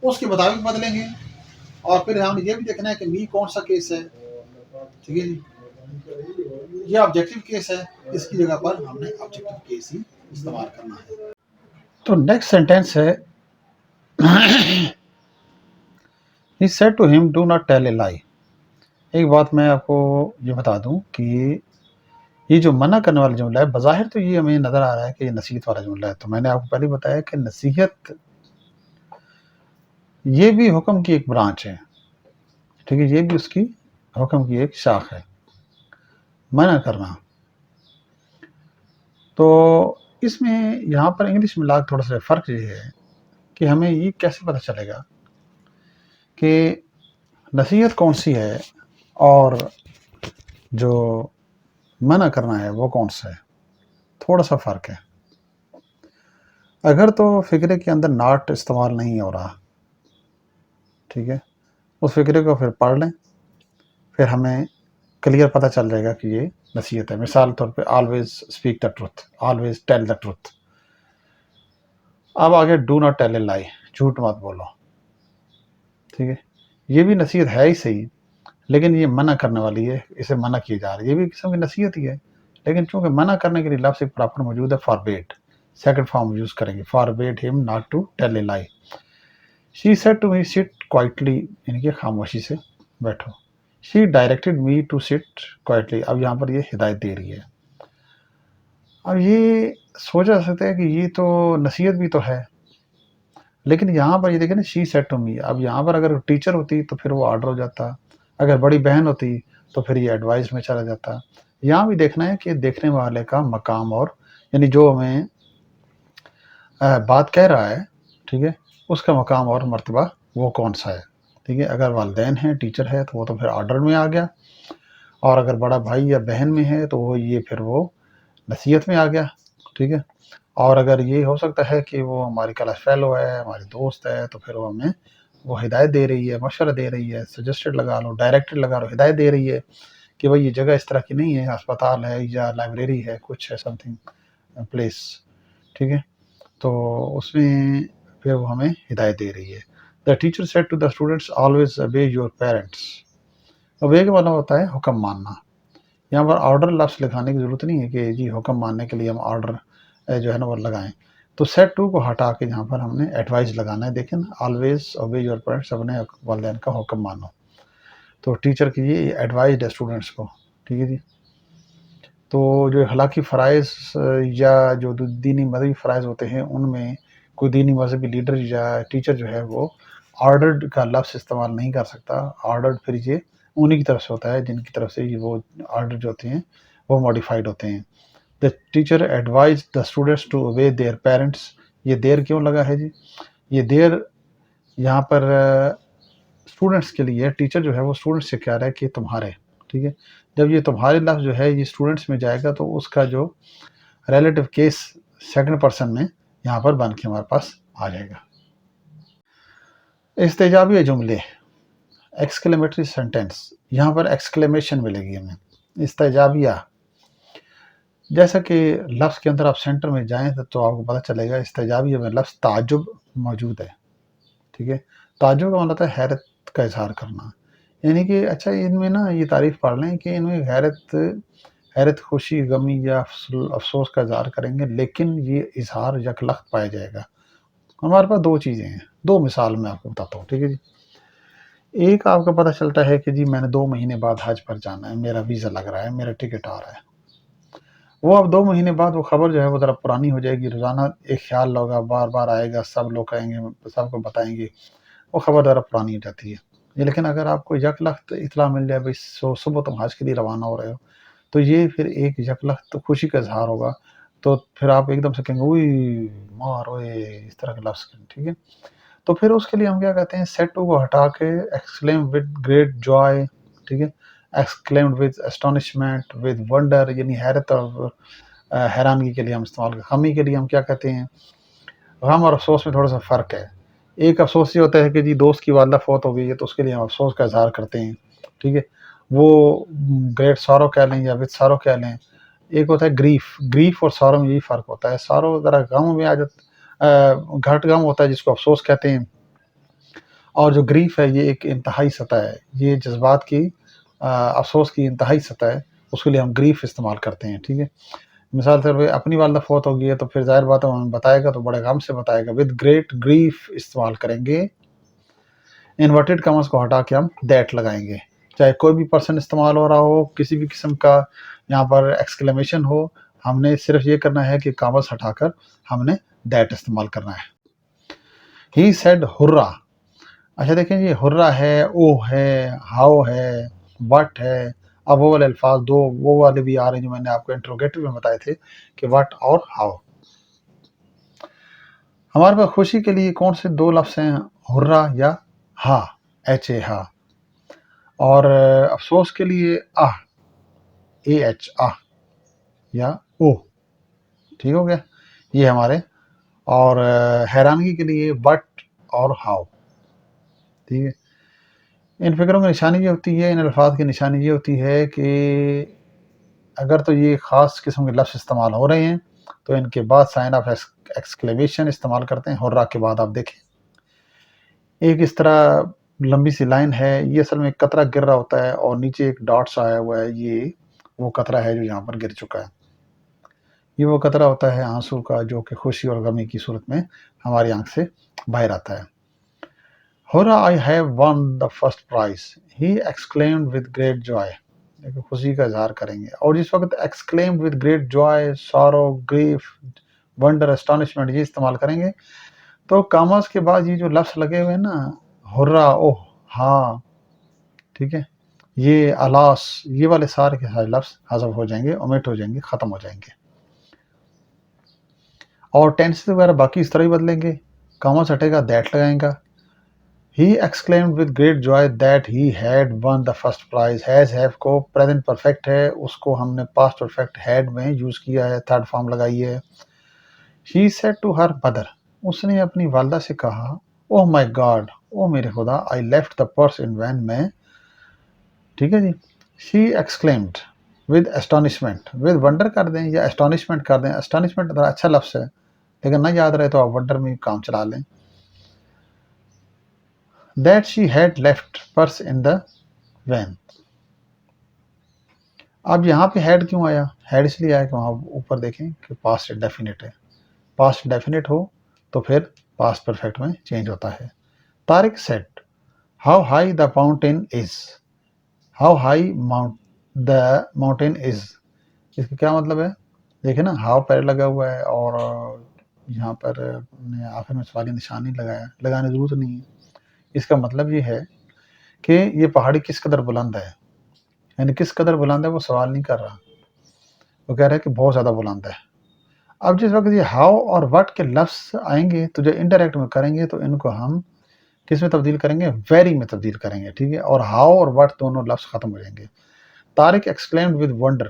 उसके मुताबिक बदलेंगे। और फिर हमने ये भी देखना है कि मी कौन सा केस है, ठीक है जी। ये ऑब्जेक्टिव केस है, इसकी जगह पर हमने ऑब्जेक्टिव केस ही इस्तेमाल करना है। तो नेक्स्ट सेंटेंस है he said to him do not tell a lie. एक बात मैं आपको ये बता दूं कि ये जो मना करने वाला जुमला है, बज़ाहिर तो ये हमें नज़र आ रहा है कि ये नसीहत वाला जुमला है। तो मैंने आपको पहले बताया कि नसीहत ये भी हुक्म की एक ब्रांच है, ठीक है, ये भी उसकी हुक्म की एक शाख है, मना करना। तो इसमें यहाँ पर इंग्लिश में लाग थोड़ा सा फ़र्क ये है कि हमें ये कैसे पता चलेगा कि नसीहत कौन सी है और जो मना करना है वो कौन सा है, थोड़ा सा फ़र्क है। अगर तो फ़िक्रे के अंदर नॉट इस्तेमाल नहीं हो रहा, ठीक है, उस फ़िक्रे को फिर पढ़ लें, फिर हमें क्लियर पता चल जाएगा कि ये नसीहत है। मिसाल तौर पे always speak the truth, always tell the truth. अब आगे do not tell a lie, झूठ मत बोलो, ठीक है, ये भी नसीहत है ही सही, लेकिन ये मना करने वाली है, इसे मना किया जा रहा है, ये भी किस्म की नसीहत ही है। लेकिन चूंकि मना करने के लिए लफ्ज़ एक प्रॉपर मौजूद है, फॉरबेड, सेकंड फॉर्म यूज़ करेंगे, forbade him not to tell a lie. She said to me sit quietly, यानी कि खामोशी से बैठो। She directed me to sit quietly, अब यहाँ पर ये हिदायत दे रही है। अब ये सोचा जा सकता है कि ये तो नसीहत भी तो है, लेकिन यहाँ पर ये देखें ना, शी सेड टू मी। अब यहाँ पर अगर टीचर होती तो फिर वो ऑर्डर हो जाता, अगर बड़ी बहन होती तो फिर ये एडवाइस में चला जाता। यहाँ भी देखना है कि देखने वाले का मकाम, और यानी जो हमें बात कह रहा है, ठीक है, उसका मकाम और मर्तबा वो कौन सा है, ठीक है। अगर वालिदैन हैं, टीचर है, तो वो तो फिर ऑर्डर में आ गया, और अगर बड़ा भाई या बहन में है तो वो ये फिर वो नसीहत में आ गया, ठीक है। और अगर ये हो सकता है कि वो हमारी क्लास फेलो है, हमारी दोस्त है, तो फिर वो हमें वो हिदायत दे रही है, मशवरा दे रही है, सजेस्टेड लगा लो, डायरेक्टेड लगा लो, हिदायत दे रही है कि भाई ये जगह इस तरह की नहीं है, अस्पताल है या लाइब्रेरी है, कुछ है समथिंग प्लेस, ठीक है। तो उसमें फिर वो हमें हिदायत दे रही है। The teacher said to the students always obey your parents. Obey का मतलब होता है हुक्म मानना। यहाँ पर ऑर्डर लफ्ज़ लिखाने की ज़रूरत नहीं है कि जी हुक्म मानने के लिए हम ऑर्डर जो है ना वो लगाएं। तो सेट टू को हटा के यहाँ पर हमने एडवाइस लगाना है। देखें ना, ऑलवेज ओबे योर पेरेंट्स, अपने वालिदैन का हुक्म मानो। तो टीचर की ये एडवाइस है स्टूडेंट्स को, ठीक है जी। तो जो अखलाकी फ़राइज़ या जो दीनी मज़हबी फ़राइज़ होते हैं, उनमें कोई दीनी मज़हबी लीडर या टीचर जो है वो ऑर्डर्ड का लफ्ज़ इस्तेमाल नहीं कर सकता। ऑर्डर्ड फिर ये उन्हीं की तरफ से होता है जिनकी तरफ से ये वो ऑर्डर जो होते हैं वो मॉडिफाइड होते हैं। The teacher advise the students to obey their parents. ये देर क्यों लगा है जी? ये देर यहाँ पर स्टूडेंट्स के लिए, टीचर जो है वो स्टूडेंट्स से कह रहा है कि तुम्हारे, ठीक है। जब ये तुम्हारे लफ्ज़ जो है ये स्टूडेंट्स में जाएगा तो उसका जो रिलेटिव केस सेकंड पर्सन में यहाँ पर बन के हमारे पास आ जाएगा। इस्तेजाबिया जुमले, एक्सक्लेमेटरी सेंटेंस, यहाँ पर एक्सक्लेमेशन मिलेगी हमें। इस्तेजाबिया, जैसा कि लफ्ज़ के अंदर आप सेंटर में जाएँ तो आपको पता चलेगा इस्तेजाबिया में लफ्ज़ ताज्जुब मौजूद है, ठीक है। ताज्जुब का मतलब होता है हैरत का इज़हार करना, यानी कि अच्छा इनमें ना ये तारीफ़ पढ़ लें कि इनमें हैरत, खुशी, गमी या अफ़सोस का इज़हार करेंगे, लेकिन ये इज़हार यकलख्त पाया जाएगा। हमारे पास 2 चीज़ें हैं, 2 मिसाल मैं आपको बताता हूँ, ठीक है जी। एक आपको पता चलता है कि जी मैंने 2 महीने बाद हज पर जाना है, मेरा वीज़ा लग रहा है, मेरा टिकट आ रहा है। वो अब 2 महीने बाद वो खबर जो है वो ज़रा पुरानी हो जाएगी, रोज़ाना एक ख्याल होगा, बार-बार आएगा, सब लोग कहेंगे, सबको बताएँगे, वो खबर ज़रा पुरानी हो जाती है। ये लेकिन अगर आपको यकलख्त इत्तला मिल जाए भई सुबह तुम हज के लिए रवाना हो रहे हो, तो ये फिर एक यकलख्त खुशी का इज़हार होगा, तो फिर आप एकदम से कहेंगे, उई मार ओए! इस तरह के लफ्ज़, ठीक है? तो फिर उसके लिए हम क्या कहते हैं, सेड टू को हटा के एक्सक्लेम विद ग्रेट जॉय, ठीक है? Exclaimed with astonishment, with wonder, यानी हैरत और हैरानगी के लिए हम इस्तेमाल करते हैं। गमी के लिए हम क्या कहते हैं, गम और अफ़सोस में थोड़ा-सा फ़र्क है। एक अफ़सोस ये होता है कि जी दोस्त की वालिदा फ़ौत हो गई है, तो उसके लिए हम अफ़सोस का इज़हार करते हैं, ठीक है? वो ग्रेट सॉरो कह लें या विद सॉरो कह लें। एक होता है ग्रीफ़, ग्रीफ़ और सॉरो में यही फ़र्क होता है। सॉरो ज़रा गम में आ घाट गम होता है जिसको अफ़सोस कहते हैं, और जो ग्रीफ़ है ये एक इंतहाई सतह है। ये जज़्बात की अफ़सोस की इंतहाई सतह है, उसके लिए हम ग्रीफ़ इस्तेमाल करते हैं, ठीक है? मिसाल के तौर पे अपनी वालिदा फ़ौत हो गई है तो फिर ज़ाहिर बात है वो हमें बताएगा तो बड़े गम से बताएगा, विद ग्रेट ग्रीफ़ इस्तेमाल करेंगे। इन्वर्टेड कॉमास को हटा के हम दैट लगाएँगे। चाहे कोई भी पर्सन इस्तेमाल हो रहा हो, किसी भी किस्म का यहाँ पर एक्सक्लेमेशन हो, हमने सिर्फ़ ये करना है कि कॉमास हटाकर हमने दैट इस्तेमाल करना है। ही सेड हुर्रा, अच्छा देखें ये हुर्रा है, ओह है, हाउ है, व्हाट है। अब वो वाले अल्फ़ाज़ 2 वो वाले भी आ रहे हैं जो मैंने आपको इंटरोगेटिव में बताए थे कि व्हाट और हाउ। हमारे पास खुशी के लिए कौन से 2 लफ्ज़ हैं, हुर्रा या हा, एच-ए हा, और अफ़सोस के लिए आह, ए-एच आह या ओह, ठीक हो गया? ये हमारे, और हैरानगी के लिए व्हाट और हाउ, ठीक है? इन फ़िक्रों की निशानी ये होती है, इन अल्फ़ाज़ की निशानी ये होती है कि अगर तो ये ख़ास किस्म के लफ्ज़ इस्तेमाल हो रहे हैं, तो इनके बाद साइन ऑफ एक्सक्लेमेशन इस्तेमाल करते हैं। हुर्रा के बाद आप देखें, एक इस तरह लंबी सी लाइन है, ये असल में एक कतरा गिर रहा होता है और नीचे एक डॉट्स आया हुआ है, ये वो कतरा है जो यहाँ पर गिर चुका है। ये वो कतरा होता है आँसू का जो कि खुशी और गमी की सूरत में हमारी आँख से बाहर आता है। Hurrah I have won the first prize, he exclaimed with great Joy. देखो खुशी का इज़हार करेंगे, और जिस वक़्त exclaimed with great Joy, sorrow, grief, wonder, astonishment ये इस्तेमाल करेंगे, तो कॉमास के बाद ये जो लफ्ज़ लगे हुए हैं ना, हुर्रा, ओह, हाँ, ठीक है? ये अलास, ये वाले सारे के सारे लफ्ज़ हज़फ हो जाएँगे, ओमिट हो जाएँगे, ख़त्म हो जाएँगे। और टेंसेस वगैरह बाकी इस तरह ही बदलेंगे, कॉमा हटेगा, दैट लगाएगा। He exclaimed with great joy that he had won the first prize. Has have को प्रेजेंट परफेक्ट है, उसको हमने पास्ट परफेक्ट हैड में यूज़ किया है, थर्ड फॉर्म लगाई है। She said to her mother, उसने अपनी वालदा से कहा, ओह माई गॉड, ओ मेरे खुदा, I left the purse in van में, ठीक है जी। She exclaimed with astonishment, with wonder कर दें या एस्टोनिशमेंट कर दें, एस्टोनिशमेंट अच्छा लफ्ज़ है लेकिन ना याद रहे तो आप वंडर में काम चला लें। That she had left purse in the van. अब यहाँ पे हैड क्यों आया? हैड इसलिए आया कि वहाँ ऊपर देखें कि पास्ट डेफिनेट है। पास्ट डेफिनेट हो तो फिर पास्ट परफेक्ट में चेंज होता है। Tariq said, how high the mountain is, how high the mountain is, इसका क्या मतलब है? देखिए ना, हाउ पहले लगा हुआ है और यहाँ पर आखिर में सवाली निशान नहीं लगाया, लगाने की जरूरत नहीं है। इसका मतलब ये है कि ये पहाड़ी किस कदर बुलंद है, यानी किस कदर बुलंद है वो सवाल नहीं कर रहा। वो कह रहा है कि बहुत ज़्यादा बुलंद है। अब जिस वक़्त ये हाउ और व्हाट के लफ्ज़ आएँगे तो जो इनडायरेक्ट में करेंगे तो इनको हम किस में तब्दील करेंगे? वेरी में तब्दील करेंगे, ठीक है? और हाउ और व्हाट दोनों लफ्ज़ ख़त्म हो जाएँगे। Tariq exclaimed with wonder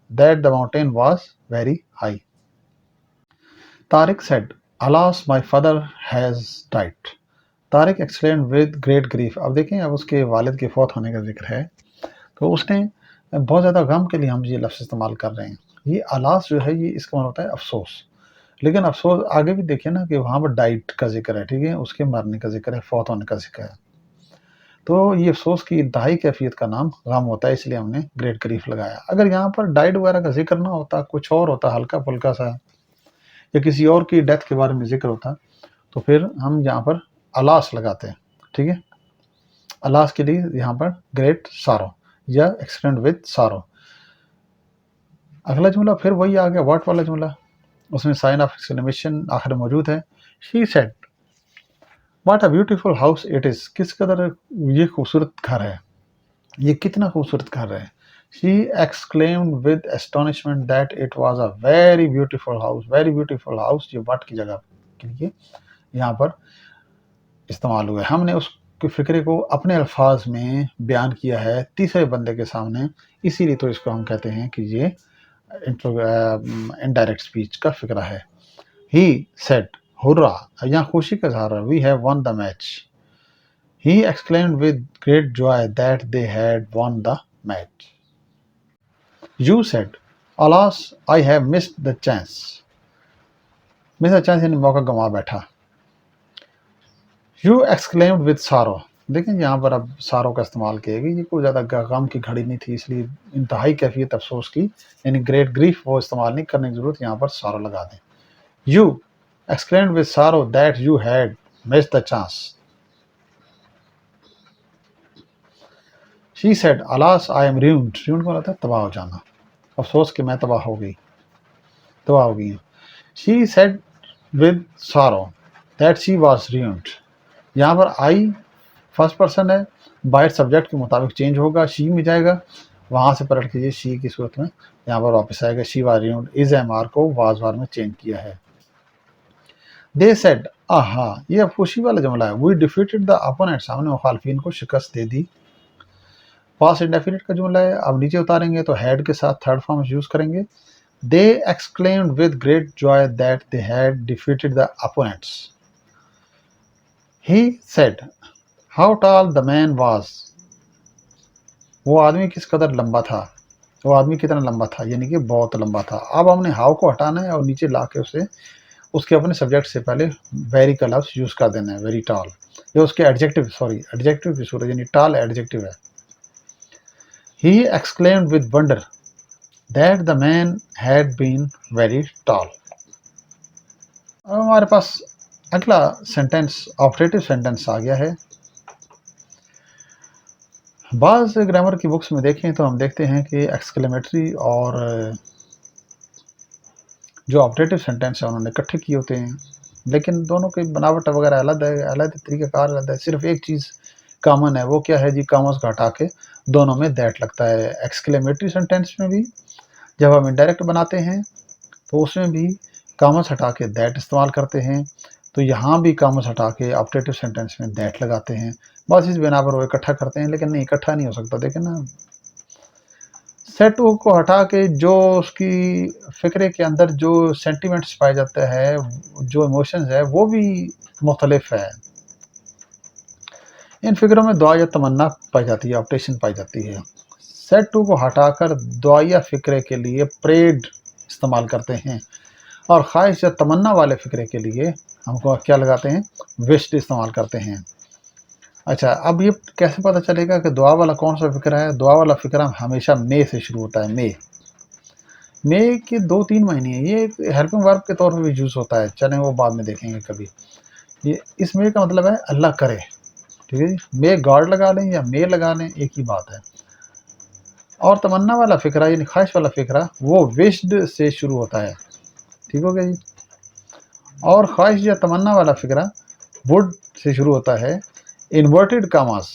that the mountain was very high. Tariq said, "Alas, my father has died." Tariq exclaimed with great grief. अब देखें, अब उसके वालिद के फौत होने का ज़िक्र है, तो उसने बहुत ज़्यादा गम के लिए हम ये लफ्ज़ इस्तेमाल कर रहे हैं। ये अलास जो है, ये इसका मतलब होता है अफ़सोस। लेकिन अफ़सोस आगे भी देखिए ना कि वहाँ पर डाइट का ज़िक्र है, ठीक है? उसके मरने का ज़िक्र है, फौत होने का ज़िक्र है। तो ये अफ़सोस की इंतहाई कैफ़ियत का नाम गम होता है, इसलिए हमने ग्रेट ग्रीफ लगाया। अगर यहाँ पर डाइट वगैरह का ज़िक्र ना होता, कुछ और होता हल्का-फुल्का सा, या किसी और की डेथ के बारे में ज़िक्र होता, तो फिर हम यहाँ पर अलास लगाते हैं, ठीक है? अलास के लिए यहाँ पर ग्रेट सारो या एक्सटेंड विद सारो। अगला जुमला फिर वही आ गया, व्हाट वाला जुमला, उसमें साइन ऑफ एक्सक्लेमेशन आखिर में मौजूद है। She said, what a beautiful house it is, किस कदर ये खूबसूरत घर है, ये कितना खूबसूरत घर है। She exclaimed with astonishment that it was a very beautiful house. Very beautiful house ये व्हाट की जगह के लिए यहाँ पर इस्तेमाल हुआ है। हमने उसके फ़िक्रे को अपने अल्फाज में बयान किया है तीसरे बंदे के सामने, इसीलिए तो इसको हम कहते हैं कि ये इनडायरेक्ट स्पीच का फ़िक्रा है। ही सेड, हुर्रा, यहाँ खुशी का इज़हार है, we have won the match. He exclaimed with great joy that they had won the match. You said, "Alas, I have missed the chance." Miss the chance यानी मौका गंवा बैठा। You exclaimed with sorrow. देखें यहाँ पर अब सारो का इस्तेमाल किया गया, ये कोई ज़्यादा गम की घड़ी नहीं थी, इसलिए इंतहाई कैफियत अफसोस की, यानी ग्रेट ग्रीफ वो इस्तेमाल नहीं करने की ज़रूरत, यहाँ पर सारो लगा दें। You exclaimed with sorrow that you had missed the chance. She said, "Alas, I am ruined." Ruined को होता है तबाह हो जाना, अफसोस कि मैं तबाह हो गई हूँ। She said with sorrow that she was ruined. यहाँ पर आई फर्स्ट पर्सन है, बाइट सब्जेक्ट के मुताबिक चेंज होगा, शी में जाएगा, वहाँ से पलट कीजिए शी की सूरत में यहाँ पर वापस आएगा। She was ruined, is am are को वाज वार में चेंज किया है। दे सेड, आहा, ये अब खुशी वाला जुमला है। वी डिफीटेड द अपोनेंट्स, हमने मुखालफिन को शिकस्त दे दी। पास्ट इंडेफिनिट का जुमला है। अब नीचे उतारेंगे तो हैड के साथ थर्ड फॉर्म यूज करेंगे। They exclaimed with great joy that they had defeated the opponents. He said, how tall the man was. वो आदमी किस कदर लंबा था, वो आदमी कितना लंबा था, यानी कि बहुत लंबा था। अब हमने हाउ को हटाना है और नीचे ला के उसे उसके अपने सब्जेक्ट से पहले वेरी का लफ्ज यूज कर देना है, वेरी टॉल, या उसके एडजेक्टिव की सूरत, यानी टॉल एडजेक्टिव है। He exclaimed with wonder that the man had been very tall. अब हमारे पास अगला सेंटेंस ऑपरेटिव सेंटेंस आ गया है। बाज़ ग्रामर की बुक्स में देखें तो हम देखते हैं कि एक्सक्लेमेटरी और जो ऑपरेटिव सेंटेंस है उन्होंने इकट्ठे किए होते हैं, लेकिन दोनों की बनावट वगैरह अलग है, अलग तरीक़ाकार अलग है। सिर्फ एक चीज़ कॉमन है, वो क्या है जी, कॉमर्स को हटा के दोनों में दैट लगता है। एक्सक्लेमेटरी सेंटेंस में भी जब हम इनडायरेक्ट बनाते हैं तो उसमें भी कॉमर्स हटा के दैट इस्तेमाल करते हैं, तो यहाँ भी कॉमर्स हटा के ऑपरेटिव सेंटेंस में दैट लगाते हैं। बस इस बिना पर वो इकट्ठा करते हैं, लेकिन नहीं, इकट्ठा नहीं हो सकता। देखें ना, सेट को हटा के जो उसकी फ़िक्रे के अंदर जो सेंटिमेंट्स पाया जाता है, जो इमोशंस है, वो भी मुख्तलिफ है। इन फिक्रों में दुआ या तमन्ना पाई जाती है, ऑप्टेशन पाई जाती है। सेट को हटाकर दुआ या फ़िक्रे के लिए प्रेड इस्तेमाल करते हैं, और ख्वाहिश या तमन्ना वाले फ़िक्रे के लिए हमको क्या लगाते हैं, विश्ड इस्तेमाल करते हैं। अच्छा, अब ये कैसे पता चलेगा कि दुआ वाला कौन सा फ़िक्रा है? दुआ वाला फ़िक्रा हमेशा मे से शुरू होता है। मे के 2-3 महीने हैं। ये एक हेल्पिंग वर्ब के तौर पे भी यूज़ होता है, चलें वो बाद में देखेंगे कभी। ये इस मे का मतलब है अल्लाह करे, ठीक है जी। मे गॉड लगा लें या मे लगा लें, एक ही बात है। और तमन्ना वाला फ़िक्रा यानी ख्वाहिश वाला फ़िक्रा वो विश्ड से शुरू होता है, ठीक हो गया जी। और ख्वाहिश या तमन्ना वाला फ़िक्रा वुड से शुरू होता है। इन्वर्टेड कामास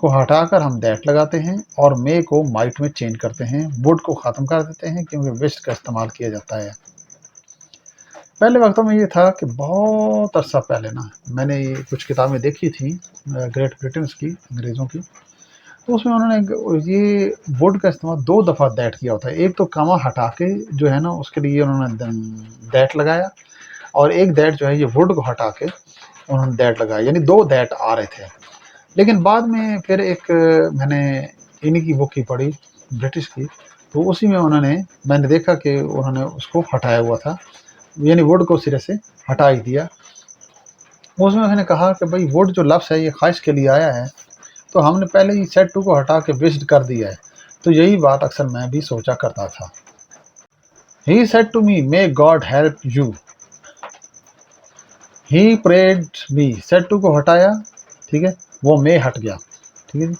को हटाकर हम दैट लगाते हैं और मे को माइट में चेंज करते हैं, वुड को ख़त्म कर देते हैं क्योंकि वेस्ट का इस्तेमाल किया जाता है। पहले वक्तों में ये था कि बहुत अरसा पहले ना मैंने ये कुछ किताबें देखी थी ग्रेट ब्रिटेन्स की, अंग्रेज़ों की, तो उसमें उन्होंने ये वुड का इस्तेमाल 2 दफ़ा दैट किया होता है। एक तो कॉमा हटा के जो है ना उसके लिए उन्होंने दैट लगाया और एक दैट जो है ये वुड को हटा के उन्होंने दैट लगाया, यानी 2 दैट आ रहे थे। लेकिन बाद में फिर एक मैंने इन्हीं की बुक ही पढ़ी ब्रिटिश की, तो उसी में मैंने देखा कि उन्होंने उसको हटाया हुआ था, यानी वुड को सिरे से हटा ही दिया। उसमें उन्होंने कहा कि भाई वुड जो लफ्ज़ है ये ख़्वाहिश के लिए आया है, तो हमने पहले ही सेड टू को हटा के विश्ड कर दिया है। तो यही बात अक्सर मैं भी सोचा करता था। He said to me may God help you, he prayed me, said to को हटाया, ठीक है, वो मे हट गया, ठीक है जी।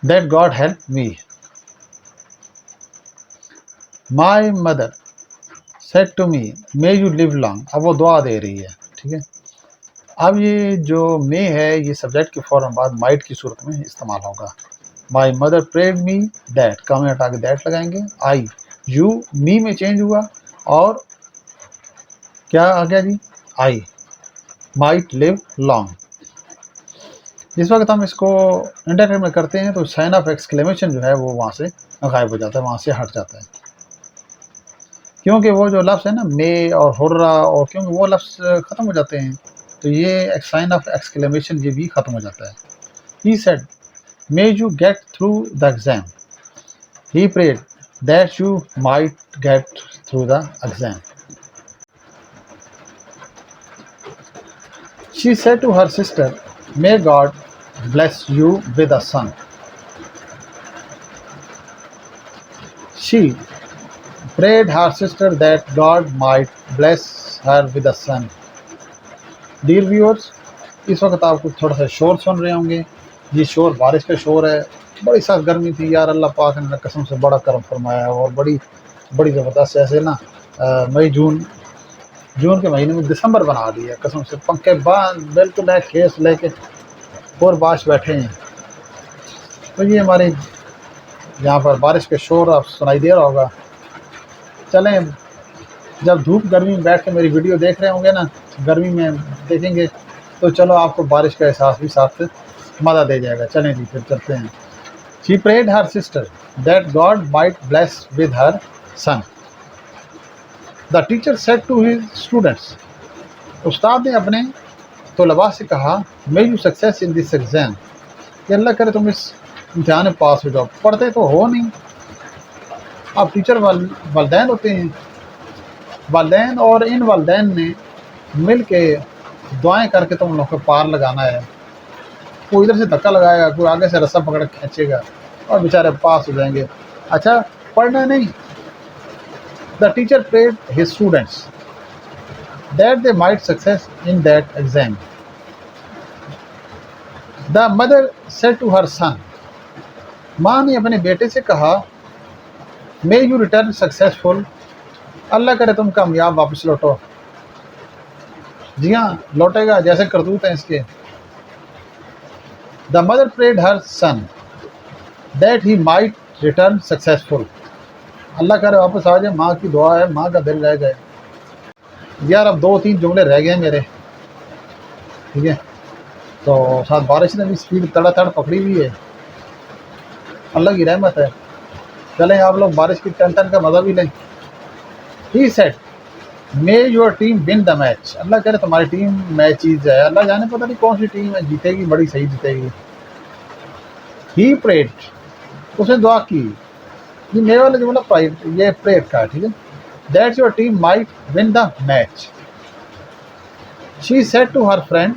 That God help me, my mother said to me may you live long, अब वो दुआ दे रही है, ठीक है। अब ये जो मे है ये सब्जेक्ट के फ़ौरन बाद माइट की सूरत में इस्तेमाल होगा। My mother prayed me that, कम हटा के दैट लगाएंगे। आई, यू मी में चेंज हुआ और क्या आ गया जी, आई माइट लिव लॉन्ग। जिस वक्त हम इसको इंटरनेट में करते हैं तो साइन ऑफ एक्सक्लेमेशन जो है वो वहाँ से गायब हो जाता है, वहाँ से हट जाता है, क्योंकि वो जो लफ्ज़ है ना मे और हुर्रा, और क्योंकि वो लफ्ज़ ख़त्म हो जाते हैं तो ये साइन ऑफ एक्सक्लेमेशन ये भी ख़त्म हो जाता है। He said may you get through the exam, he prayed that you might get through the exam. She said to her sister, may God bless you with a son. She prayed her sister that God might bless her with a son. Dear viewers, इस वक्त आप कुछ थोड़ा सा शोर सुन रहे होंगे, ये शोर बारिश का शोर है। बड़ी सख्त गर्मी थी यार, अल्लाह पाक ने कसम से बड़ा करम फरमाया और बड़ी बड़ी ज़बरदस्त, ऐसे ना मई जून के महीने में दिसंबर बना दिया कसम से। पंखे बांध बिल्कुल है, खेस लेके और बाश बैठे हैं। तो ये हमारे यहाँ पर बारिश के शोर आप सुनाई दे रहा होगा। चलें, जब धूप गर्मी में बैठ के मेरी वीडियो देख रहे होंगे ना, गर्मी में देखेंगे तो चलो आपको बारिश का एहसास भी साथ मज़ा दे जाएगा। चलें जी, फिर चलते हैं। She prayed her sister that God might bless with her son. The teacher said to his students, उस्ताद ने अपने तलबा से कहा, may you success in this exam, कि अल्लाह करे तुम इस इम्तिहान में पास हो जाओ। पढ़ते तो हो नहीं, अब टीचर वालदैन होते हैं, वालदैन और इन वालदैन ने मिल के दुआएँ करके तुम लोग को पार लगाना है। कोई इधर से धक्का लगाएगा, कोई आगे से रस्सा पकड़ के खींचेगा और बेचारे पास हो जाएंगे। अच्छा, पढ़ना नहीं। The teacher prayed his students that they might success in that exam. The mother said to her son, माँ ने अपने बेटे से कहा, may you return successful, Allah करे तुम कामयाब वापस लौटो। जी हाँ, लौटेगा, जैसे करतूत हैं इसके। The mother prayed her son that he might return successful, Allah करे वापस आ जाए। माँ की दुआ है, माँ का दिल रह जाए। यार अब 2-3 जुमले रह गए मेरे, ठीक है। तो साथ बारिश ने भी स्पीड तड़ातड़ पकड़ी हुई है, अल्लाह की रहमत है। चलें आप लोग बारिश की टन का मज़ा भी लें। He said may your team win the match, Allah करे तुम्हारी टीम मैच जीत जाए। अल्लाह जाने पता नहीं कौन सी टीम है जीतेगी, बड़ी सही जीतेगी। ही प्रेड, उसने दुआ की। ये मेरे वाला जो मतलब ये प्रेड का है, ठीक है। That's your team might win the match. She said to her friend,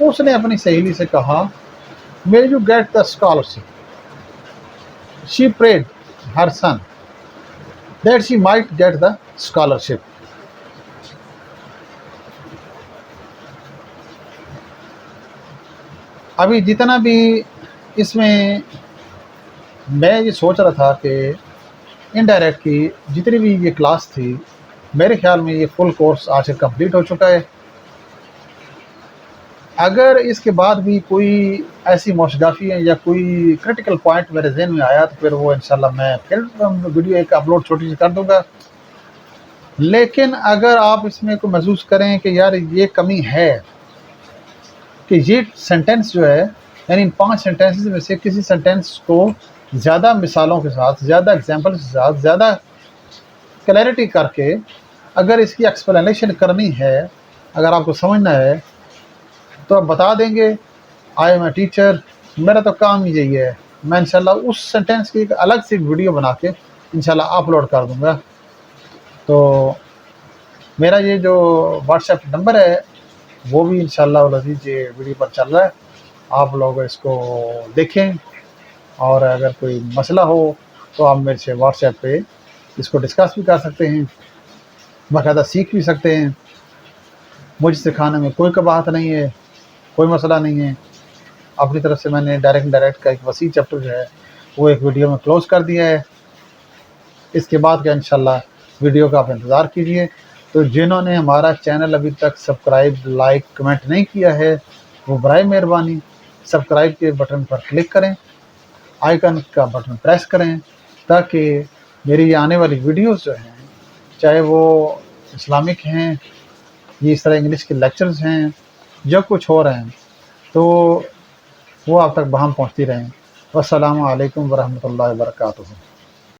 उसने अपनी सहेली से कहा, may you get the scholarship. She prayed her son that she might get the scholarship. अभी जितना भी इसमें मैं ये सोच रहा था कि इनडायरेक्ट की जितनी भी ये क्लास थी, मेरे ख्याल में ये फुल कोर्स आज से कंप्लीट हो चुका है। अगर इसके बाद भी कोई ऐसी मोशगाफी है या कोई क्रिटिकल पॉइंट मेरे जहन में आया तो फिर वो इंशाल्लाह मैं फिर वीडियो एक अपलोड छोटी सी कर दूंगा। लेकिन अगर आप इसमें को महसूस करें कि यार ये कमी है कि ये सेंटेंस जो है, यानी इन 5 सेंटेंसेस में से किसी सेंटेंस को ज़्यादा मिसालों के साथ, ज़्यादा एग्जांपल्स के साथ, ज़्यादा क्लैरिटी करके अगर इसकी एक्सप्लेनेशन करनी है, अगर आपको समझना है तो आप बता देंगे। आई एम ए टीचर, मेरा तो काम ही यही है। मैं इंशाल्लाह उस सेंटेंस की एक अलग से वीडियो बना के इंशाल्लाह अपलोड कर दूंगा। तो मेरा ये जो व्हाट्सएप नंबर है वो भी इंशाल्लाह अज़ीज़ ये वीडियो पर चल रहा है, आप लोग इसको देखें और अगर कोई मसला हो तो आप मेरे से व्हाट्सएप पे इसको डिस्कस भी कर सकते हैं, बाकायदा सीख भी सकते हैं। मुझे सिखाने में कोई कबाहत नहीं है, कोई मसला नहीं है। अपनी तरफ से मैंने डायरेक्ट का एक वसी चैप्टर जो है वो एक वीडियो में क्लोज़ कर दिया है। इसके बाद का इंशाल्लाह वीडियो का आप इंतज़ार कीजिए। तो जिन्होंने हमारा चैनल अभी तक सब्सक्राइब, लाइक, कमेंट नहीं किया है वो बराए मेहरबानी सब्सक्राइब के बटन पर क्लिक करें, आइकन का बटन प्रेस करें, ताकि मेरी आने वाली वीडियोस जो हैं, चाहे वो इस्लामिक हैं, ये इस तरह इंग्लिश के लेक्चर्स हैं, जो कुछ हो रहे हैं, तो वो आप तक बहम पहुँचती रहें। वस्सलामु अलैकुम वरहमतुल्लाहि वबरकातुहू।